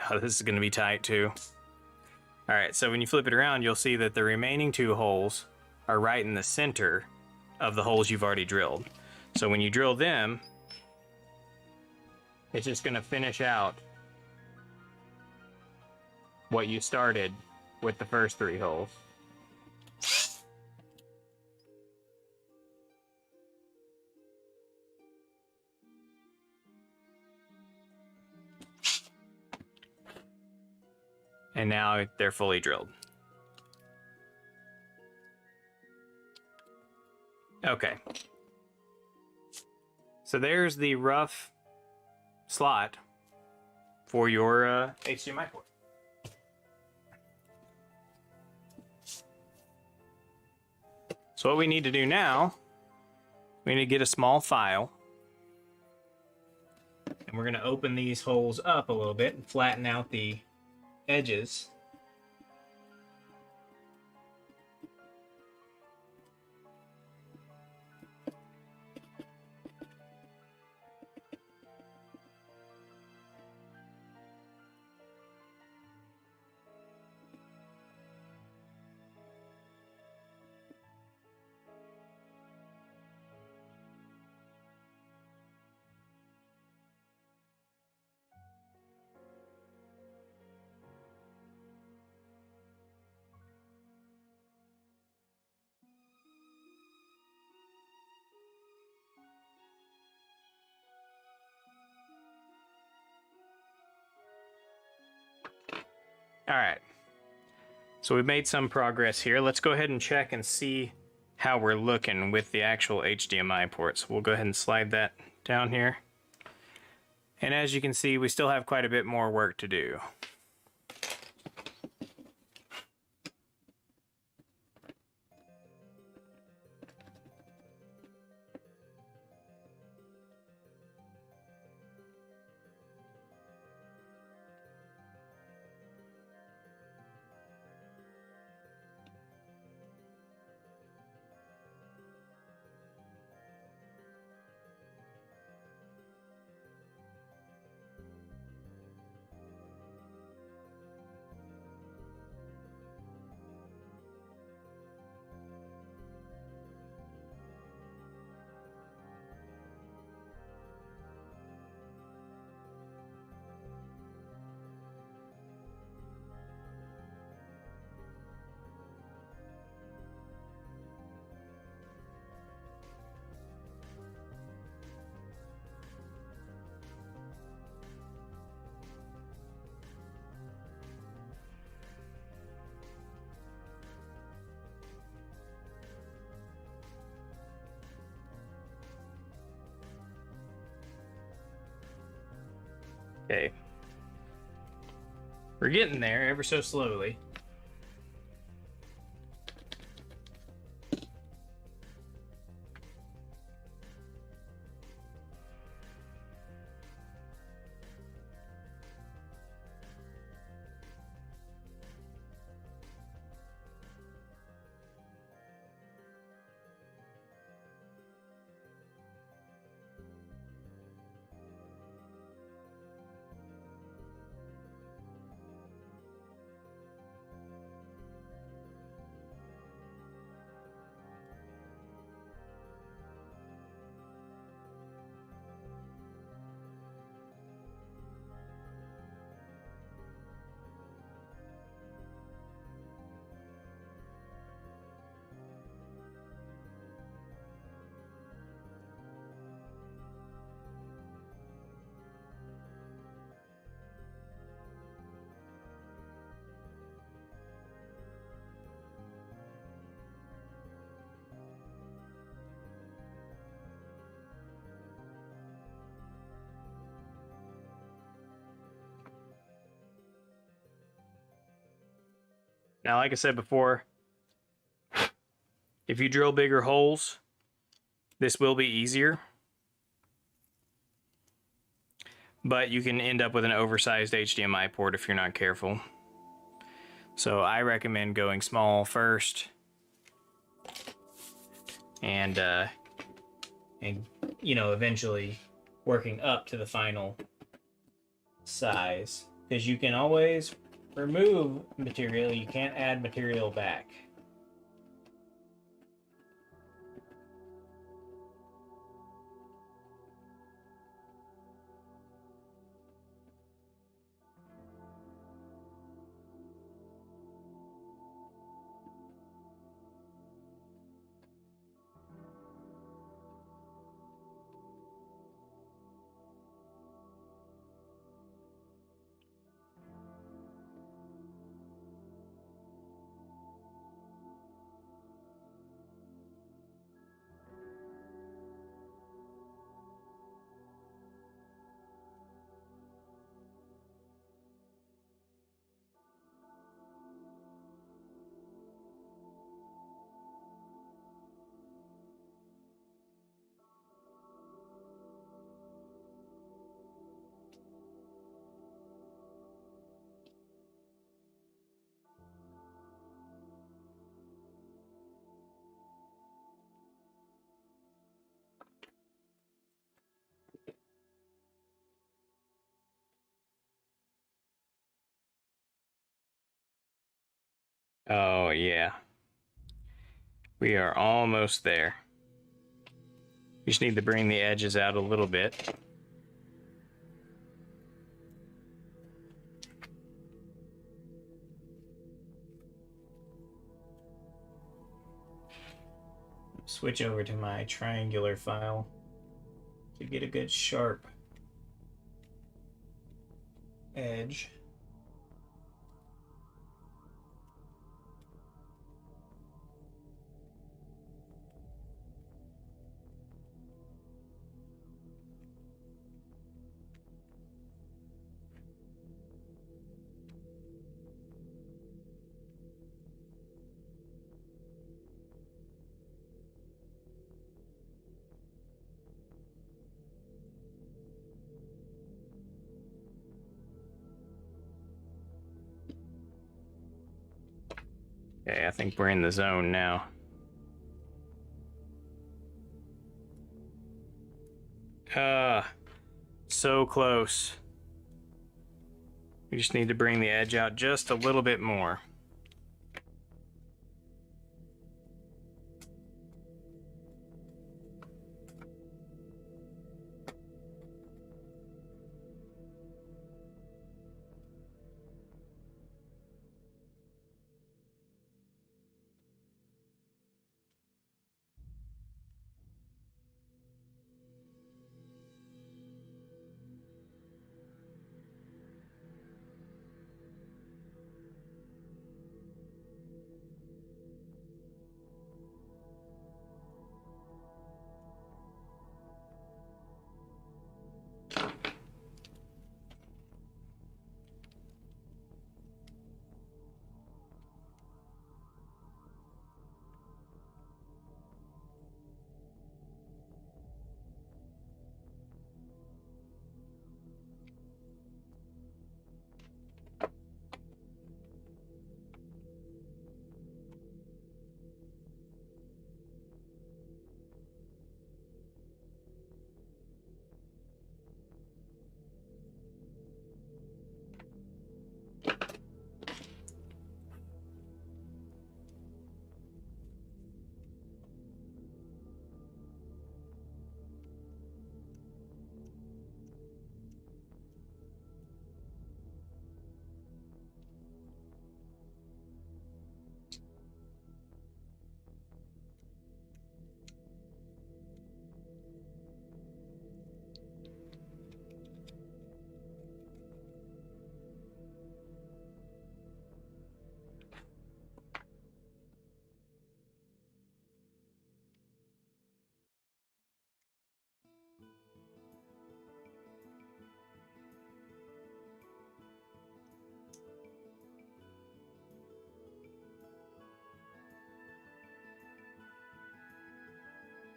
oh, this is going to be tight too. All right, so when you flip it around, you'll see that the remaining two holes are right in the center of the holes you've already drilled. So when you drill them, it's just going to finish out what you started with the first three holes. And now they're fully drilled. Okay. So there's the rough slot for your HDMI port. So what we need to do now, we need to get a small file. And we're going to open these holes up a little bit and flatten out the edges. All right, so we've made some progress here. Let's go ahead and check and see how we're looking with the actual HDMI ports. We'll go ahead and slide that down here. And as you can see, we still have quite a bit more work to do. Okay. We're getting there ever so slowly. Now, like I said before, if you drill bigger holes, this will be easier. But you can end up with an oversized HDMI port if you're not careful. So I recommend going small first, and you know, eventually working up to the final size, because you can always remove material, you can't add material back. Oh yeah, we are almost there. You just need to bring the edges out a little bit. Switch over to my triangular file to get a good sharp edge. Okay, I think we're in the zone now. So close. We just need to bring the edge out just a little bit more.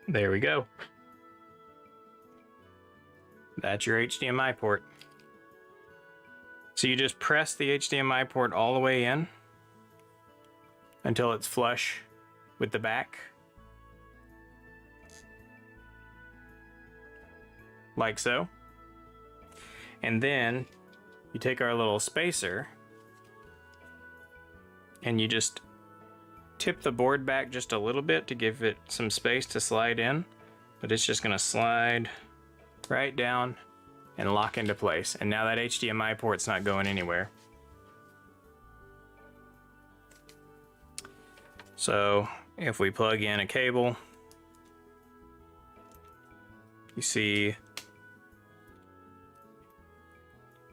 There we go. That's your HDMI port. So you just press the HDMI port all the way in until it's flush with the back. Like so. And then you take our little spacer and you just tip the board back just a little bit to give it some space to slide in, but it's just gonna slide right down and lock into place. And now that HDMI port's not going anywhere. So if we plug in a cable, you see,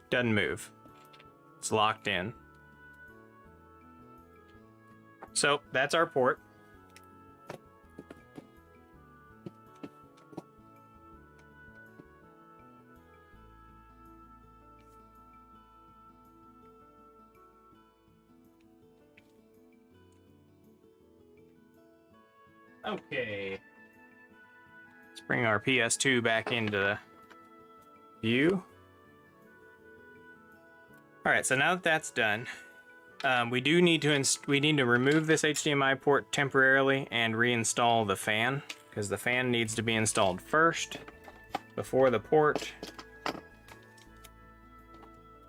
doesn't move. It's locked in. So that's our port. Okay. Let's bring our PS2 back into view. All right, so now that that's done, we need to remove this HDMI port temporarily and reinstall the fan, because the fan needs to be installed first before the port.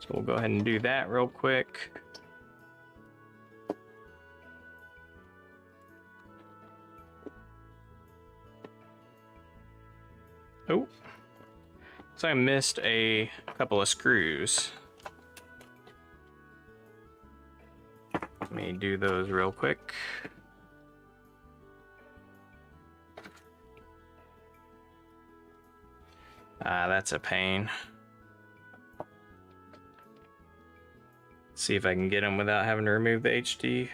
So we'll go ahead and do that real quick. Oh, so I missed a couple of screws. Let me do those real quick. That's a pain. See if I can get them without having to remove the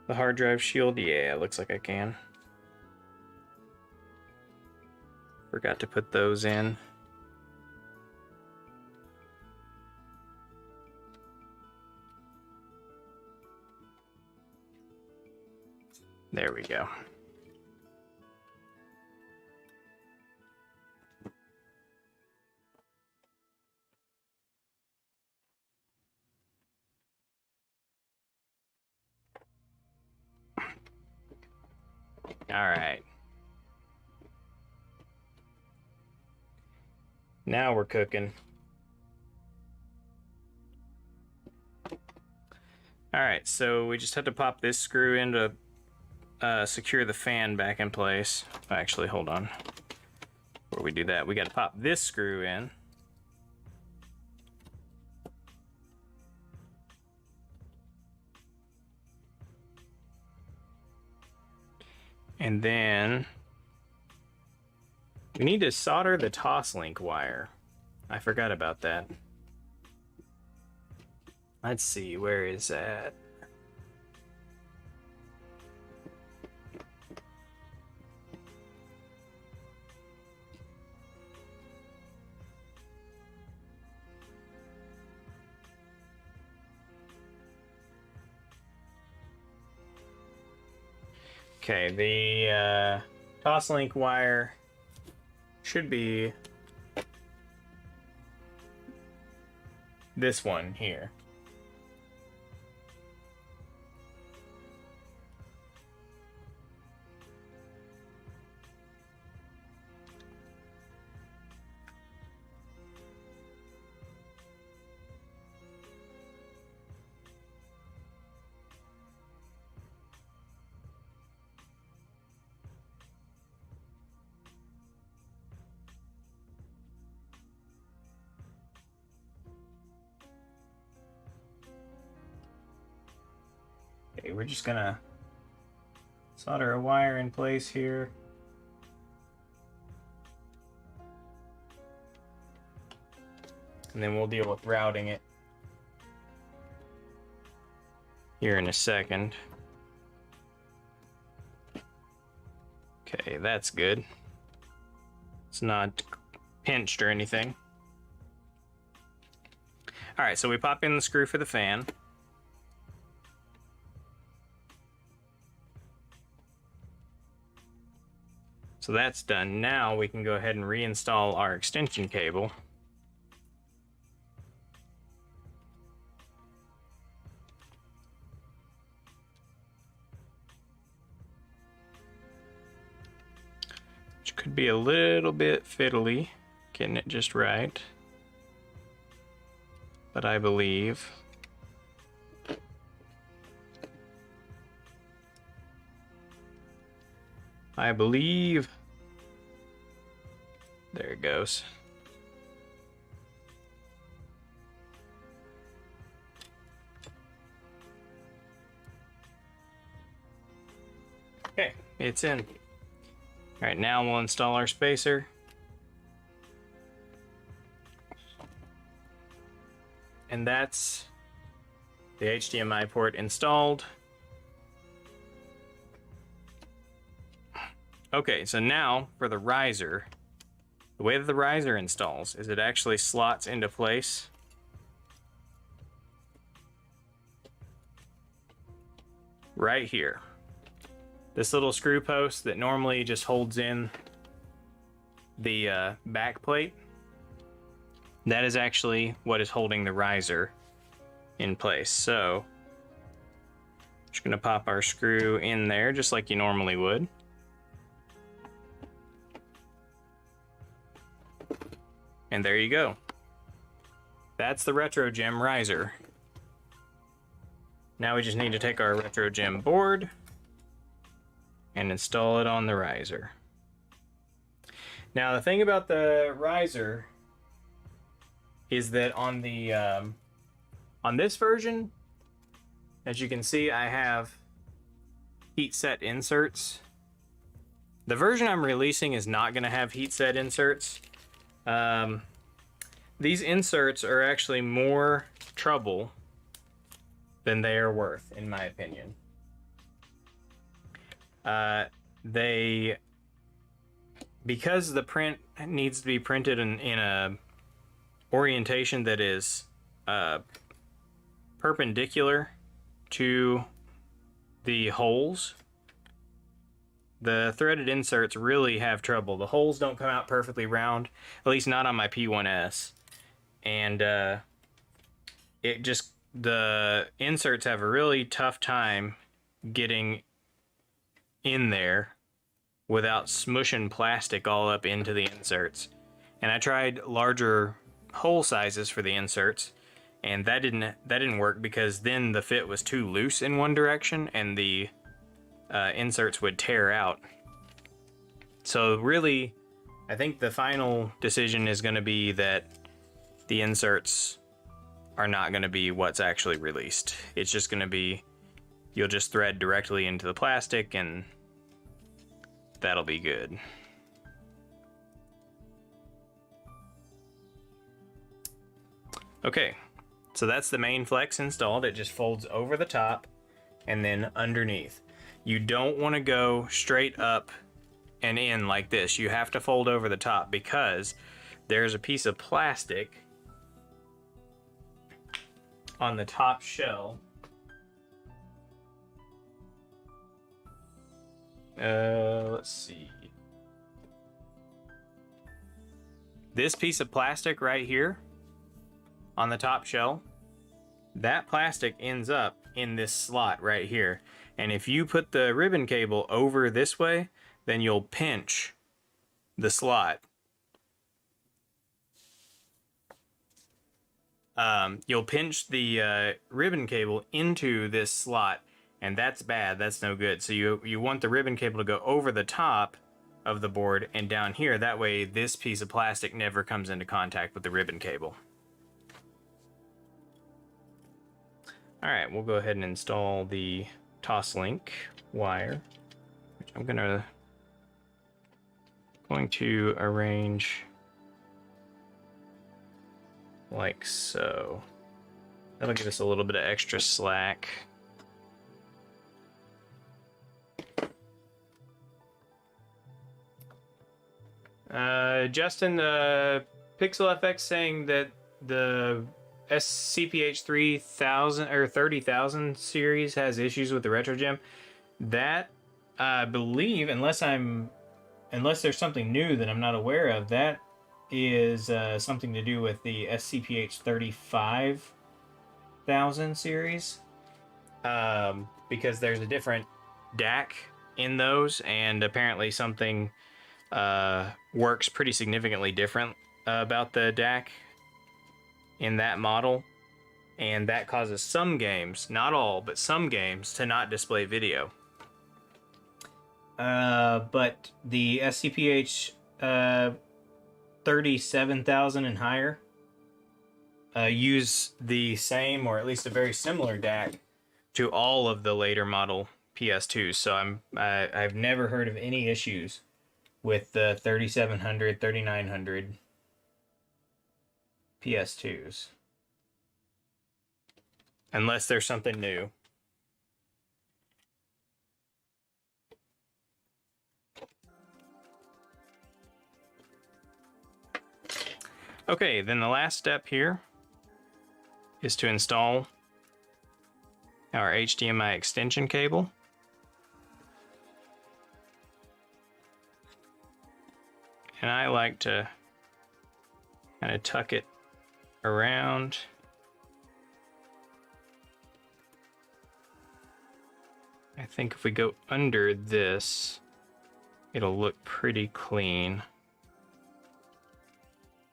hard drive shield. Yeah, it looks like I can. Forgot to put those in. There we go. All right. Now we're cooking. All right, so we just had to pop this screw in to secure the fan back in place. Actually, hold on. Before we do that, we got to pop this screw in. And then we need to solder the Toslink wire. I forgot about that. Let's see, where is that? Okay, the Toslink wire should be this one here. Okay, we're just gonna solder a wire in place here. And then we'll deal with routing it here in a second. Okay, that's good. It's not pinched or anything. All right, so we pop in the screw for the fan. So that's done. Now we can go ahead and reinstall our extension cable. Which could be a little bit fiddly, getting it just right. But I believe. There it goes. Okay, it's in. All right, now we'll install our spacer. And that's the HDMI port installed. Okay, so now for the riser. The way that the riser installs is it actually slots into place. Right here. This little screw post that normally just holds in the back plate, that is actually what is holding the riser in place. So, just gonna pop our screw in there just like you normally would. And there you go. That's the Retro GEM riser. Now we just need to take our Retro GEM board and install it on the riser. Now the thing about the riser is that on the on this version, as you can see, I have heat set inserts. The version I'm releasing is not going to have heat set inserts. These inserts are actually more trouble than they are worth, in my opinion. Because the print needs to be printed in a orientation that is perpendicular to the holes, the threaded inserts really have trouble. The holes don't come out perfectly round, at least not on my P1S. And the inserts have a really tough time getting in there without smushing plastic all up into the inserts. And I tried larger hole sizes for the inserts, and that didn't work, because then the fit was too loose in one direction and the inserts would tear out. So really, I think the final decision is going to be that the inserts are not going to be what's actually released. It's just going to be, you'll just thread directly into the plastic and that'll be good. Okay, so that's the main flex installed. It just folds over the top and then underneath. You don't want to go straight up and in like this. You have to fold over the top because there's a piece of plastic on the top shell. Let's see. This piece of plastic right here on the top shell, that plastic ends up in this slot right here. And if you put the ribbon cable over this way, then you'll pinch the slot. You'll pinch the ribbon cable into this slot, and that's bad. That's no good. So you want the ribbon cable to go over the top of the board and down here. That way this piece of plastic never comes into contact with the ribbon cable. All right, we'll go ahead and install the Toslink wire, which I'm going to arrange like so. That'll give us a little bit of extra slack. Justin, Pixel FX saying that the SCPH 3000 or 30,000 series has issues with the Retro GEM. That I believe, unless I'm unless there's something new that I'm not aware of, that is something to do with the SCPH 35,000 series. Because there's a different DAC in those, and apparently something works pretty significantly different about the DAC in that model, and that causes some games, not all, but some games, to not display video. But the SCPH 37,000 and higher use the same, or at least a very similar DAC to all of the later model PS2s. So I've never heard of any issues with the 3700, 3900 PS2s. Unless there's something new. Okay, then the last step here is to install our HDMI extension cable. And I like to kind of tuck it around. I think if we go under this, it'll look pretty clean.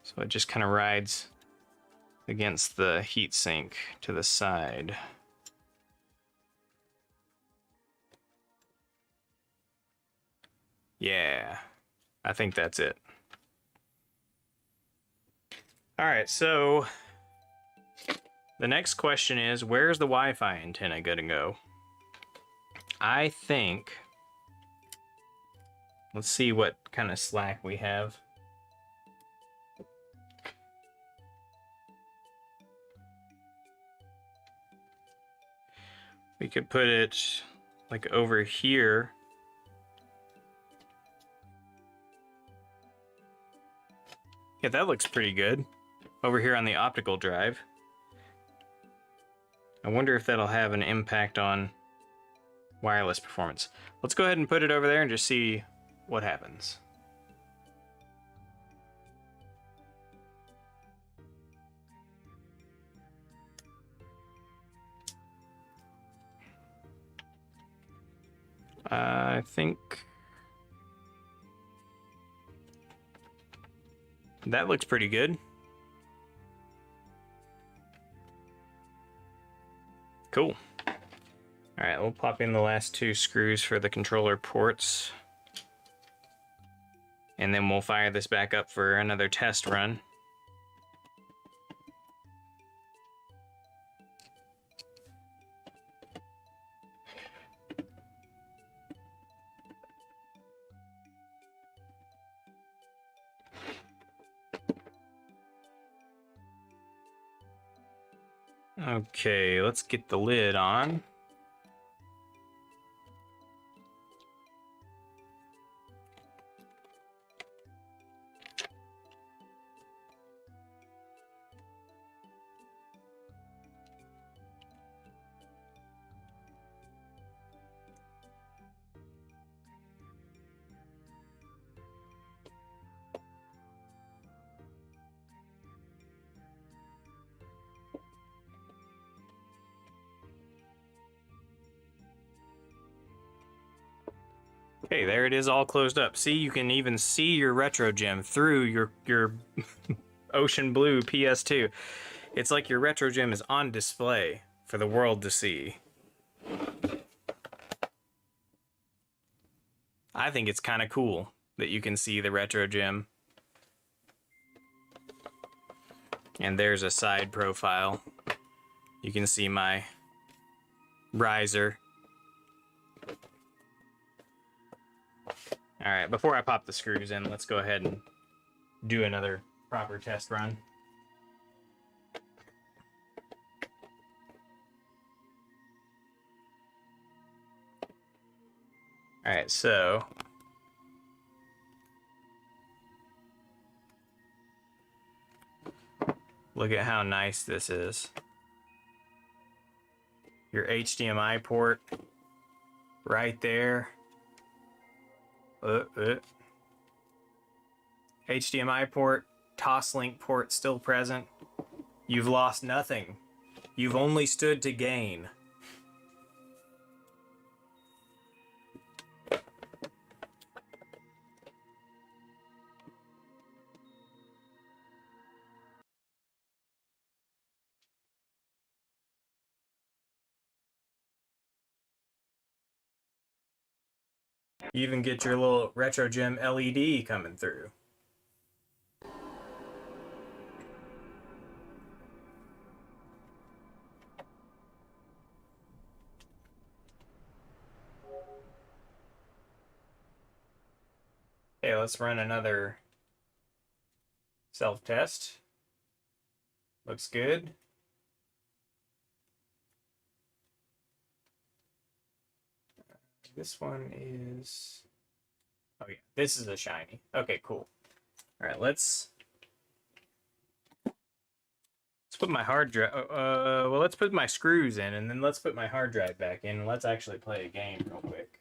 So it just kind of rides against the heatsink to the side. Yeah, I think that's it. All right, so the next question is, where's the Wi-Fi antenna gonna go? I think, let's see what kind of slack we have. We could put it like over here. Yeah, that looks pretty good. Over here on the optical drive. I wonder if that'll have an impact on wireless performance. Let's go ahead and put it over there and just see what happens. I think that looks pretty good. Cool. All right, we'll pop in the last two screws for the controller ports. And then we'll fire this back up for another test run. Okay, let's get the lid on. Okay, there it is, all closed up. See, you can even see your retro gem through your ocean blue PS2. It's like your retro gem is on display for the world to see. I think it's kind of cool that you can see the retro gem. And there's a side profile. You can see my riser. All right, before I pop the screws in, let's go ahead and do another proper test run. All right, so look at how nice this is. Your HDMI port right there. HDMI port, Toslink port still present. You've lost nothing. You've only stood to gain. You even get your little Retro Gem LED coming through. Okay, let's run another self-test. Looks good. This one is... Oh yeah, this is a shiny. Okay, cool. All right, let's put my hard drive. Well, let's put my screws in, and then let's put my hard drive back in, and let's actually play a game real quick.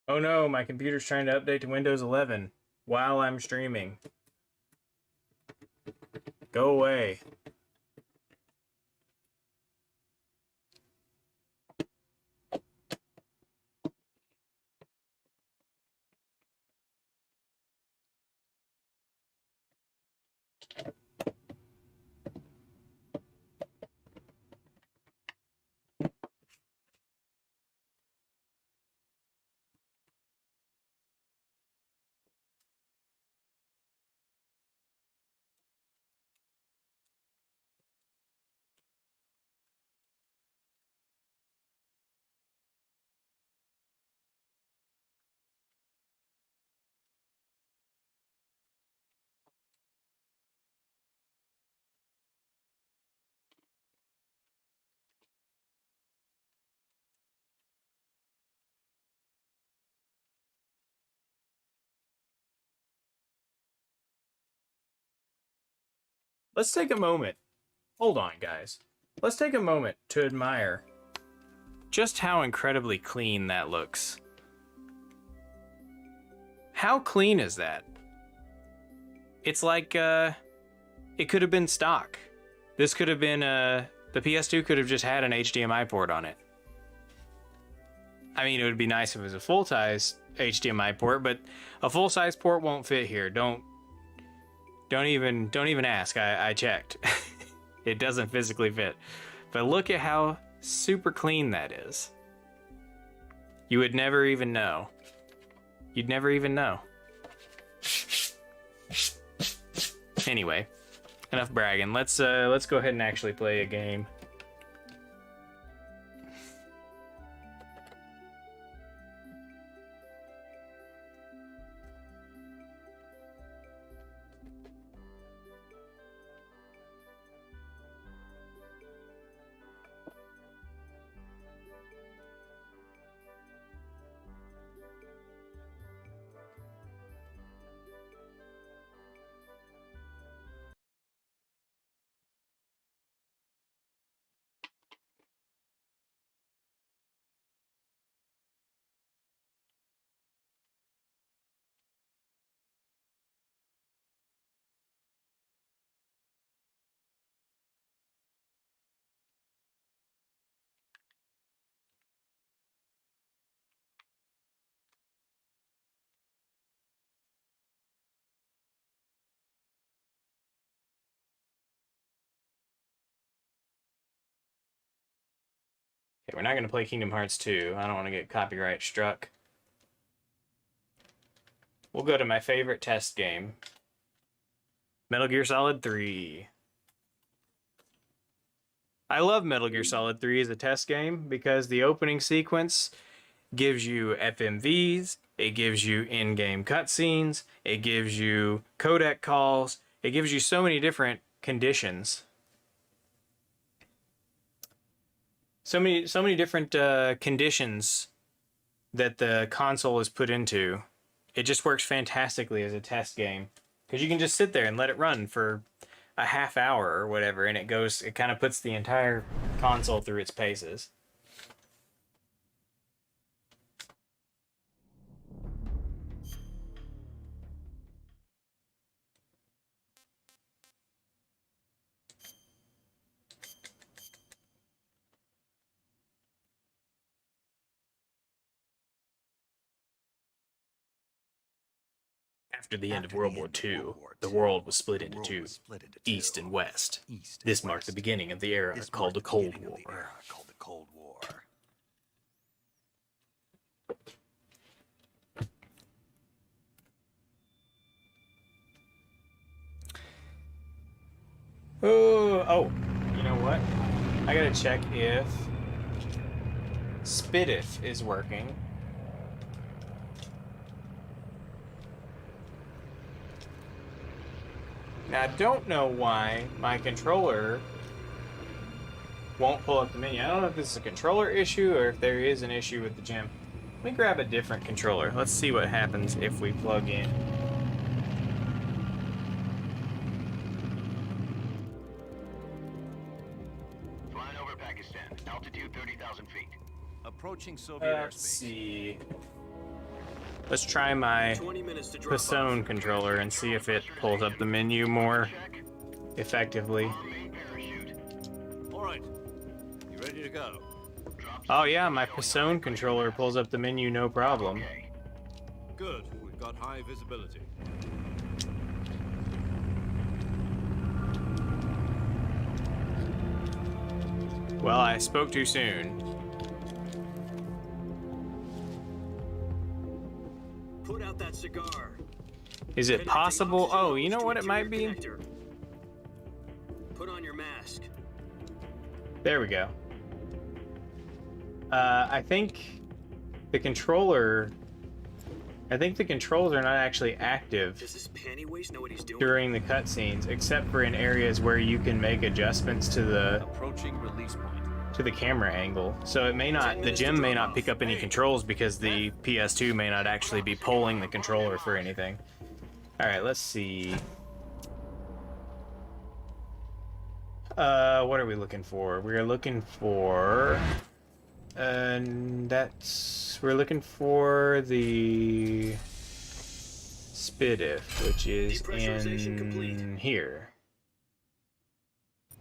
Oh no, my computer's trying to update to Windows 11 while I'm streaming. Go away. Let's take a moment. Hold on, guys. Let's take a moment to admire just how incredibly clean that looks. How clean is that? It's like, it could have been stock. This could have been, the PS2 could have just had an HDMI port on it. I mean, it would be nice if it was a full-size HDMI port, but a full-size port won't fit here. Don't even ask. I checked. It doesn't physically fit. But look at how super clean that is. You would never even know. You'd never even know. Anyway, enough bragging. Let's go ahead and actually play a game. Okay, we're not going to play Kingdom Hearts 2. I don't want to get copyright struck. We'll go to my favorite test game. Metal Gear Solid 3. I love Metal Gear Solid 3 as a test game because the opening sequence gives you FMVs, it gives you in-game cutscenes, it gives you codec calls, it gives you so many different conditions. So many different conditions that the console is put into. It just works fantastically as a test game because you can just sit there and let it run for a half hour or whatever, and it kind of puts the entire console through its paces. After the end of World War II, the world was split into two, East and West. This marked the beginning of the era called the Cold War. Oh, you know what? I gotta check if SPDIF is working. Now, I don't know why my controller won't pull up the menu. I don't know if this is a controller issue or if there is an issue with the GEM. Let me grab a different controller. Let's see what happens if we plug in. Flying over Pakistan, altitude 30,000 feet. Approaching Soviet airspace. Let's see. Let's try my PS2 controller and see if it pulls up the menu more effectively. All right, you ready to go? Oh yeah, my PS2 controller pulls up the menu no problem. Good, we've got high visibility. Well, I spoke too soon. Put out that cigar. Is it possible? Oh, you know what it might be? Put on your mask. There we go. I think the controllers are not actually active Does this panty waste know what he's doing? during the cutscenes, except for in areas where you can make adjustments to the Approaching release point. camera angle. So it may not, the GEM may not pick up any controls because the PS2 may not actually be polling the controller for anything. All right, let's see. What are we looking for? We're looking for, we're looking for the SPDIF, which is in here.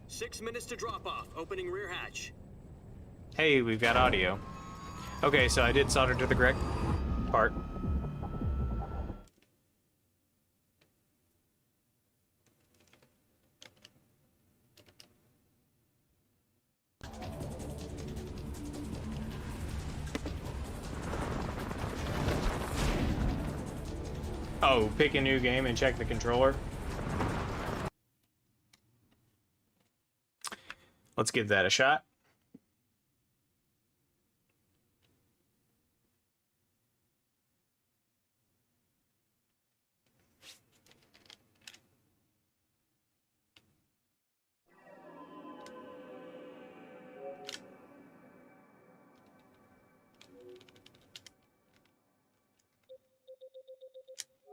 6 minutes to drop off. Opening rear hatch. Hey, we've got audio. Okay, so I did solder to the correct part. Oh, pick a new game and check the controller. Let's give that a shot.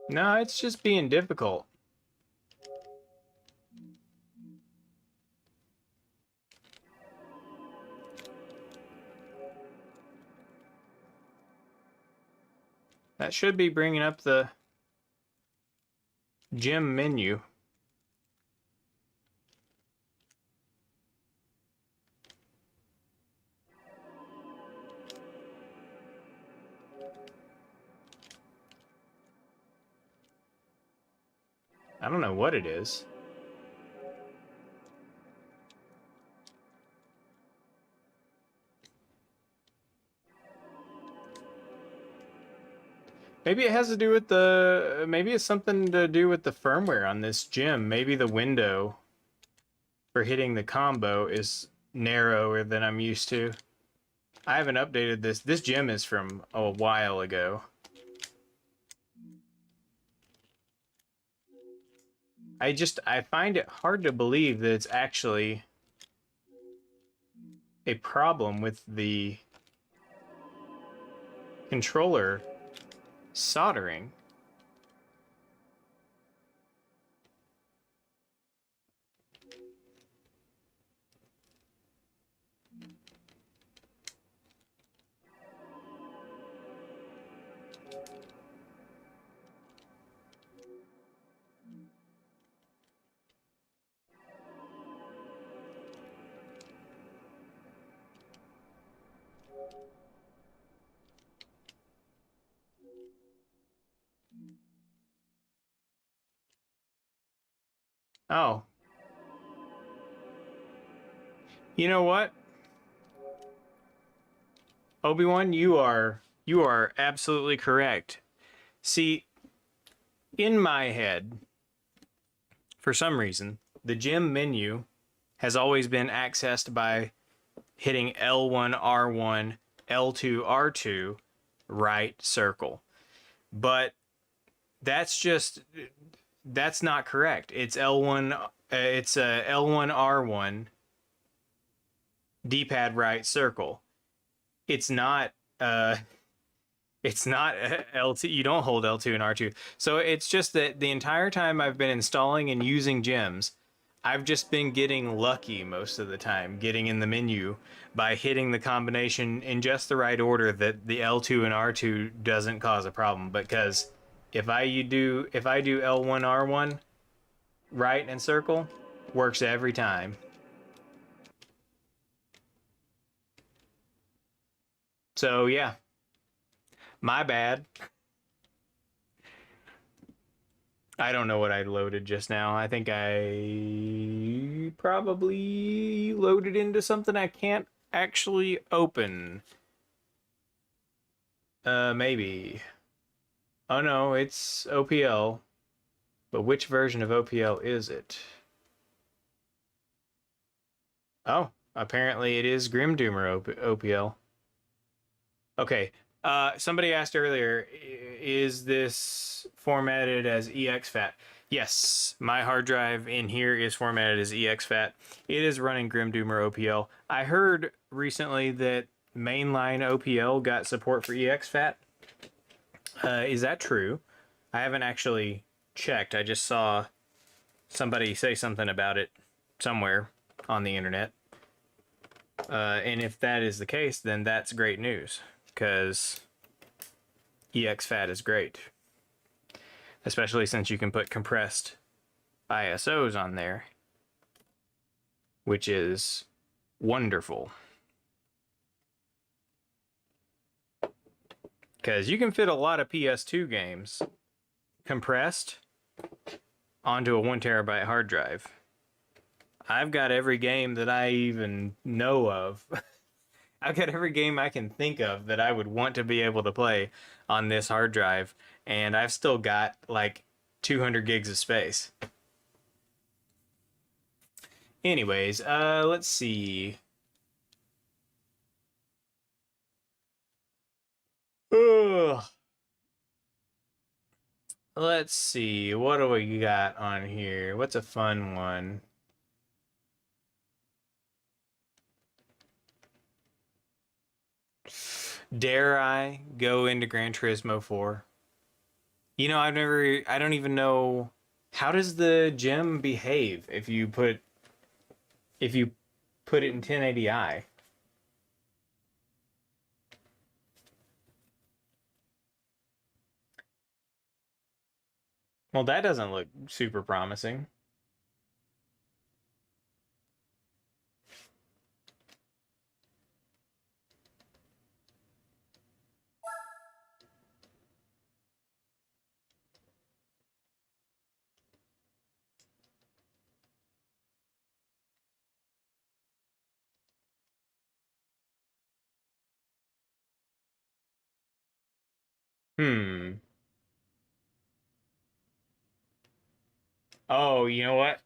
No, it's just being difficult. That should be bringing up the GEM menu. I don't know what it is. Maybe it has to do with the, maybe it's something to do with the firmware on this gem. Maybe the window for hitting the combo is narrower than I'm used to. I haven't updated this. This gem is from a while ago. I find it hard to believe that it's actually a problem with the controller soldering. Oh. You know what? Obi-Wan, you are absolutely correct. See, in my head, for some reason, the gem menu has always been accessed by hitting L1 R1, L2 R2, right circle. But that's not correct. It's L1 L1 R1 D-pad right circle. It's not L2. You don't hold L2 and R2. So it's just that the entire time I've been installing and using gems, I've just been getting lucky most of the time, getting in the menu by hitting the combination in just the right order that the L2 and R2 doesn't cause a problem. Because if I do L1 R1 right and circle, works every time. So yeah, my bad. I don't know what I loaded just now. I think I probably loaded into something I can't actually open. Maybe. Oh no, it's OPL. But which version of OPL is it? Oh, apparently it is Grimdoomer OPL. Okay. Somebody asked earlier, is this formatted as exFAT? Yes, my hard drive in here is formatted as exFAT. It is running Grimdoomer OPL. I heard recently that mainline OPL got support for exFAT. Is that true? I haven't actually checked. I just saw somebody say something about it somewhere on the internet. And if that is the case, then that's great news, because exFAT is great. Especially since you can put compressed ISOs on there, which is wonderful. Because you can fit a lot of PS2 games compressed onto a 1 terabyte hard drive. I've got every game that I even know of. I've got every game I can think of that I would want to be able to play on this hard drive, and I've still got like 200 gigs of space. Anyways, let's see. Ugh. Let's see, what do we got on here? What's a fun one? Dare I go into Gran Turismo 4? You know, I don't even know, how does the gem behave if you put it in 1080i? Well, that doesn't look super promising. Hmm. Oh, you know what?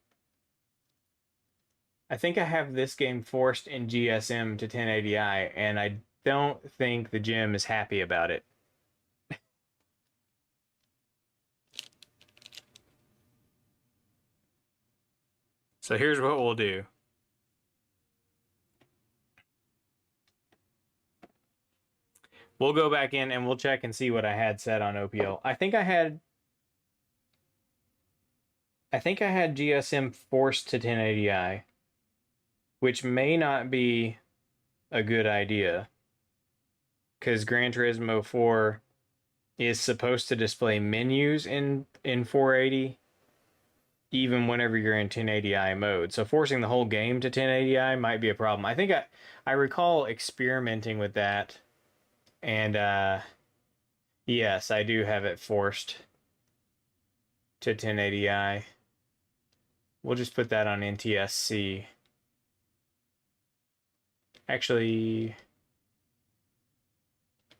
I think I have this game forced in GSM to 1080i, and I don't think the GEM is happy about it. So here's what we'll do. We'll go back in and we'll check and see what I had set on OPL. I think I had GSM forced to 1080i, which may not be a good idea, because Gran Turismo 4 is supposed to display menus in 480 even whenever you're in 1080i mode. So forcing the whole game to 1080i might be a problem. I think I recall experimenting with that, and yes, I do have it forced to 1080i. We'll just put that on NTSC. Actually,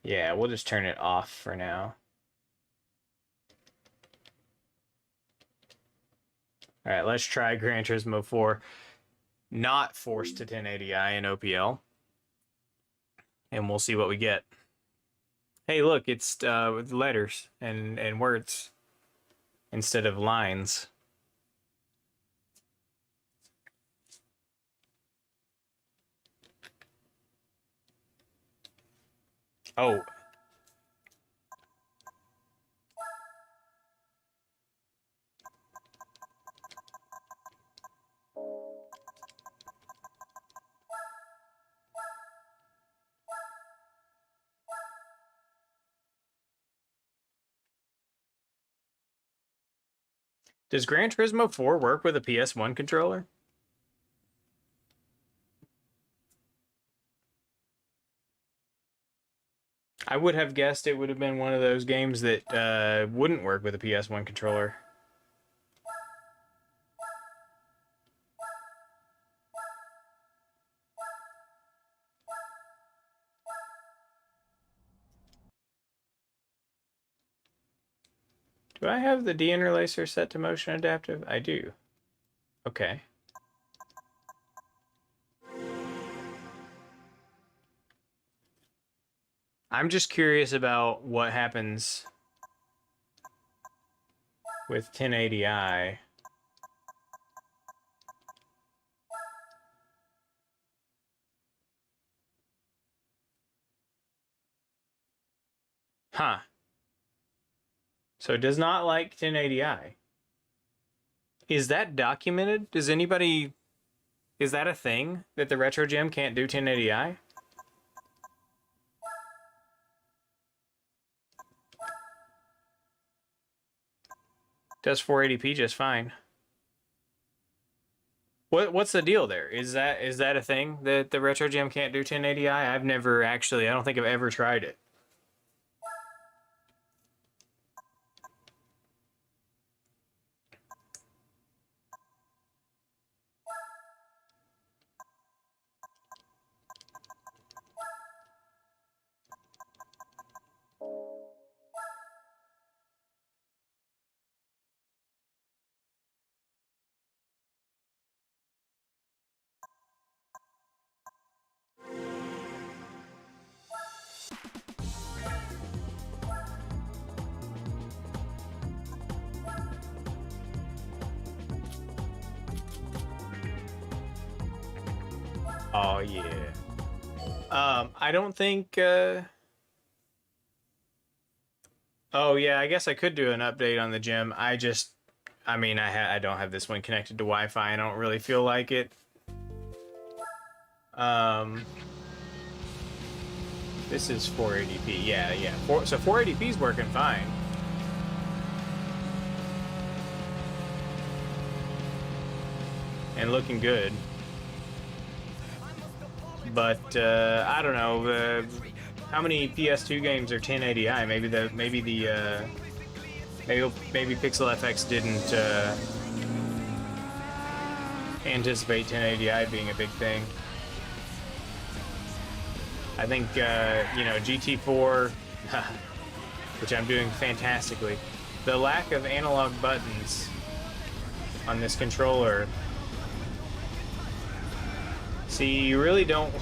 yeah, we'll just turn it off for now. All right, let's try Gran Turismo 4 not forced to 1080i in OPL, and we'll see what we get. Hey, look, it's with letters and words instead of lines. Oh. Does Gran Turismo 4 work with a PS1 controller? I would have guessed it would have been one of those games that wouldn't work with a PS1 controller. Do I have the deinterlacer set to motion adaptive? I do. Okay. I'm just curious about what happens with 1080i. Huh. So it does not like 1080i. Is that documented? Does anybody... Is that a thing? That the Retro Gem can't do 1080i? Does 480p just fine. What's the deal there? Is that a thing that the Retro Gem can't do 1080i? I've never actually... I don't think I've ever tried it. Oh, yeah. I don't think, Oh, yeah, I guess I could do an update on the gym. I don't have this one connected to Wi-Fi. I don't really feel like it. This is 480p. Yeah. So 480p is working fine. And looking good. But I don't know how many PS2 games are 1080i. Maybe Pixel FX didn't anticipate 1080i being a big thing. I think GT4, which I'm doing fantastically. The lack of analog buttons on this controller. See, you really don't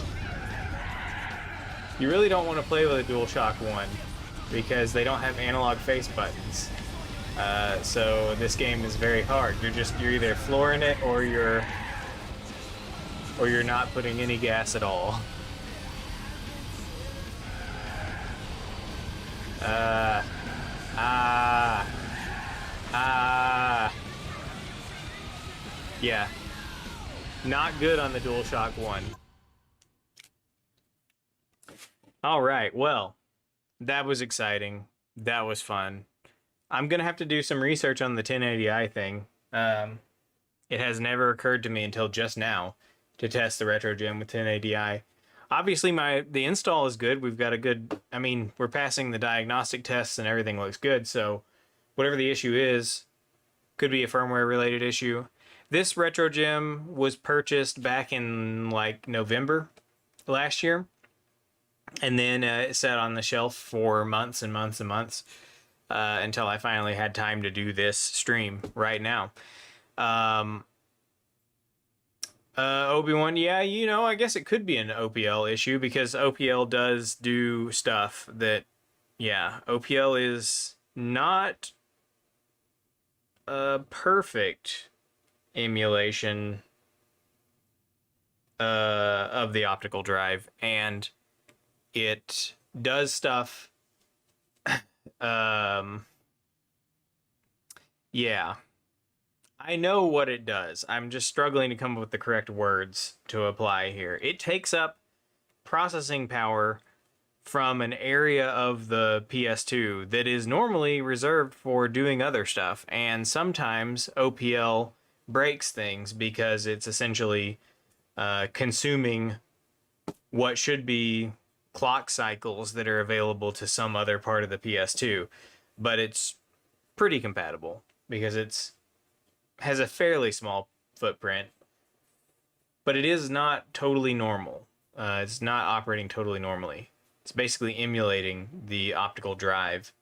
want to play with a DualShock 1 because they don't have analog face buttons. So this game is very hard. You're either flooring it or you're not putting any gas at all. Yeah. Not good on the DualShock 1. Alright, well, that was exciting. That was fun. I'm gonna have to do some research on the 1080i thing. It has never occurred to me until just now to test the Retro Gem with 1080i. Obviously, the install is good. We've got a good... I mean, we're passing the diagnostic tests and everything looks good, so whatever the issue is, could be a firmware-related issue. This Retro Gem was purchased back in, like, November last year, and then it sat on the shelf for months and months and months until I finally had time to do this stream right now. Obi-Wan, yeah, you know, I guess it could be an OPL issue because OPL does do stuff that, yeah, OPL is not a perfect emulation of the optical drive, and it does stuff, yeah. I know what it does. I'm just struggling to come up with the correct words to apply here. It takes up processing power from an area of the PS2 that is normally reserved for doing other stuff. And sometimes OPL breaks things because it's essentially consuming what should be clock cycles that are available to some other part of the PS2. But it's pretty compatible because it's has a fairly small footprint, but it is not totally normal. It's not operating totally normally. It's basically emulating the optical drive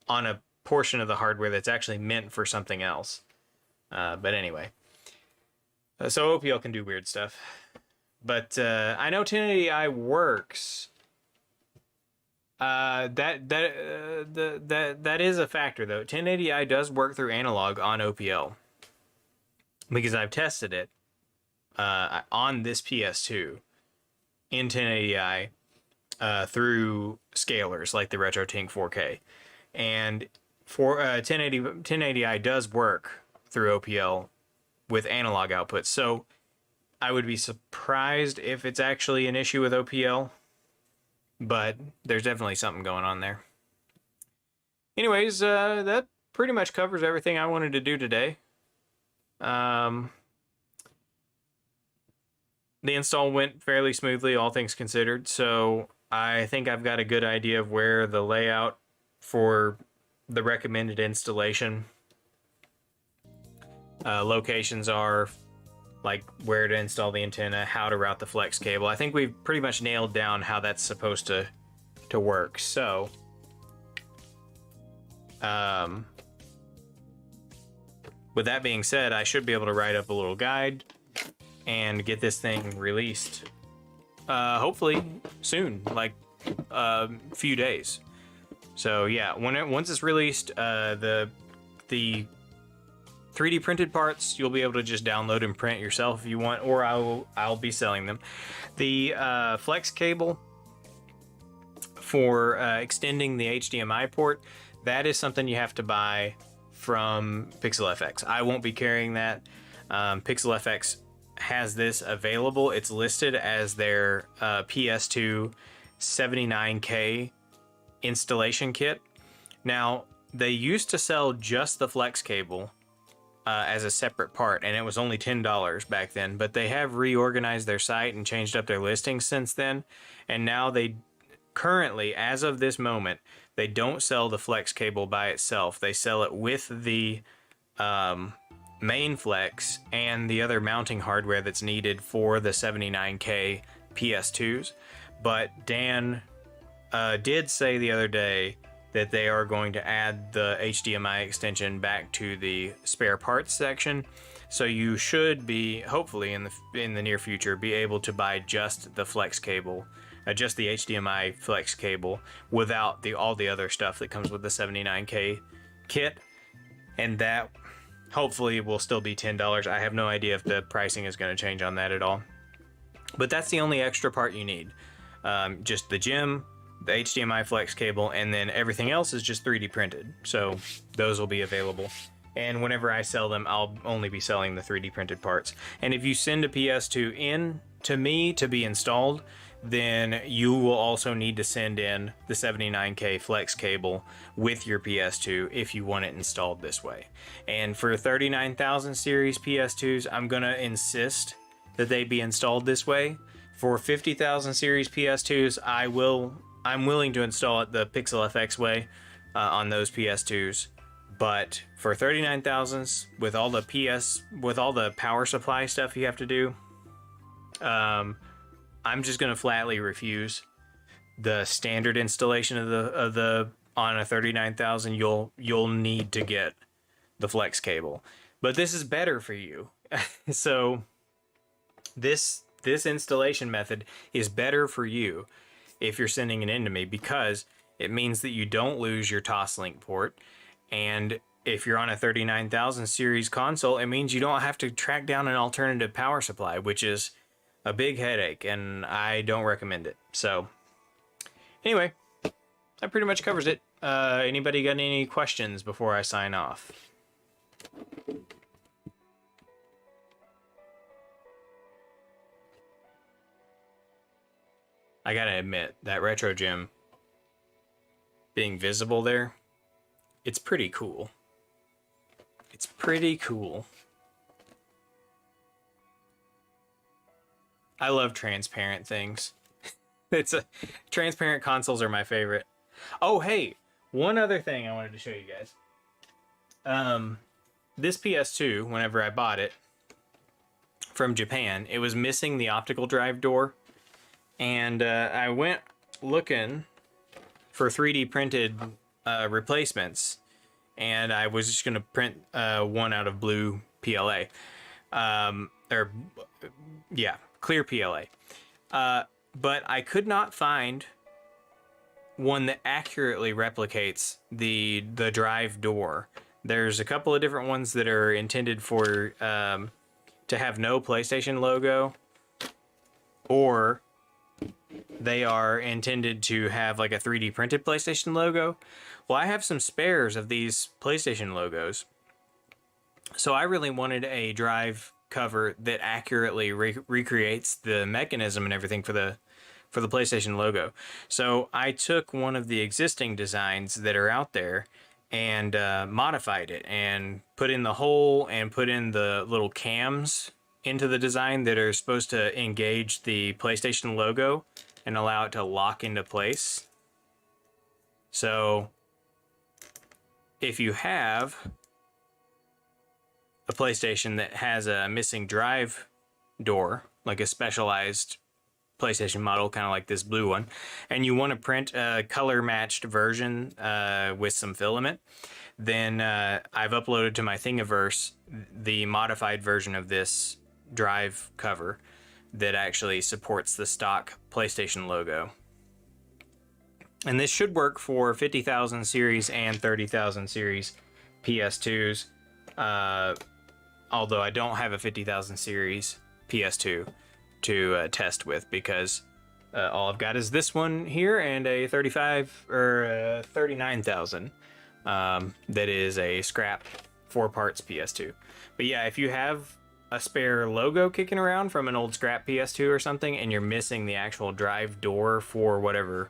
on a portion of the hardware that's actually meant for something else. But anyway, so OPL can do weird stuff. But I know 1080i works. That is a factor though. 1080i does work through analog on OPL. Because I've tested it on this PS2 in 1080i through scalers like the RetroTink 4K. And for 1080i does work through OPL with analog outputs. So I would be surprised if it's actually an issue with OPL, but there's definitely something going on there. Anyways, that pretty much covers everything I wanted to do today. The install went fairly smoothly, all things considered, so I think I've got a good idea of where the layout for the recommended installation locations are, like where to install the antenna, how to route the flex cable. I think we've pretty much nailed down how that's supposed to work. So with that being said, I should be able to write up a little guide and get this thing released hopefully soon, like a few days. So yeah, once it's released, the 3D printed parts you'll be able to just download and print yourself if you want, or I'll be selling them. The flex cable for extending the HDMI port, that is something you have to buy from PixelFX. I won't be carrying that. PixelFX has this available. It's listed as their PS2 79K installation kit. Now, they used to sell just the flex cable as a separate part, and it was only $10 back then, but they have reorganized their site and changed up their listings since then, and now they currently, as of this moment, they don't sell the flex cable by itself. They sell it with the main flex and the other mounting hardware that's needed for the 79K PS2s. But Dan did say the other day that they are going to add the HDMI extension back to the spare parts section. So you should be, hopefully in the near future, be able to buy just the flex cable, just the HDMI flex cable, without all the other stuff that comes with the 79K kit. And that hopefully will still be $10. I have no idea if the pricing is going to change on that at all. But that's the only extra part you need. Just the GEM, the HDMI flex cable, and then everything else is just 3D printed. So those will be available. And whenever I sell them, I'll only be selling the 3D printed parts. And if you send a PS2 in to me to be installed, then you will also need to send in the 79K flex cable with your PS2 if you want it installed this way. And for 39,000 series PS2s, I'm gonna insist that they be installed this way. For 50,000 series PS2s, I'm willing to install it the Pixel FX way on those PS2s. But for 39,000s, with all the power supply stuff you have to do, I'm just gonna flatly refuse the standard installation of the on a 39,000. You'll need to get the flex cable, but this is better for you. So this installation method is better for you if you're sending it in to me, because it means that you don't lose your Toslink port. And if you're on a 39,000 series console, it means you don't have to track down an alternative power supply, which is a big headache, and I don't recommend it. So anyway, that pretty much covers it. Anybody got any questions before I sign off? I gotta admit, that retro gem being visible there, it's pretty cool. It's pretty cool. I love transparent things. Transparent consoles are my favorite. Oh, hey, one other thing I wanted to show you guys. This PS2, whenever I bought it from Japan, it was missing the optical drive door. And I went looking for 3D printed replacements, and I was just gonna print one out of blue PLA, clear PLA, but I could not find one that accurately replicates the drive door. There's a couple of different ones that are intended for to have no PlayStation logo, or they are intended to have like a 3D printed PlayStation logo. Well, I have some spares of these PlayStation logos, so I really wanted a drive cover that accurately recreates the mechanism and everything for the PlayStation logo. So I took one of the existing designs that are out there and modified it and put in the hole and put in the little cams into the design that are supposed to engage the PlayStation logo and allow it to lock into place. So if you have a PlayStation that has a missing drive door, like a specialized PlayStation model, kind of like this blue one, and you want to print a color matched version with some filament, then I've uploaded to my Thingiverse the modified version of this drive cover that actually supports the stock PlayStation logo. And this should work for 50,000 series and 30,000 series PS2s. Although I don't have a 50,000 series PS2 to test with, because all I've got is this one here and a 39,000 that is a scrap 4 parts PS2. But yeah, if you have a spare logo kicking around from an old scrap PS2 or something, and you're missing the actual drive door for whatever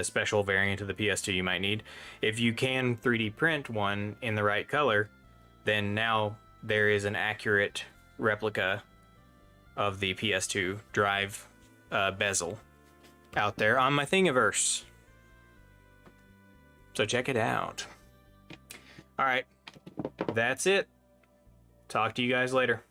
special variant of the PS2 you might need, if you can 3D print one in the right color, then now there is an accurate replica of the PS2 drive bezel out there on my Thingiverse. So check it out. All right, that's it. Talk to you guys later.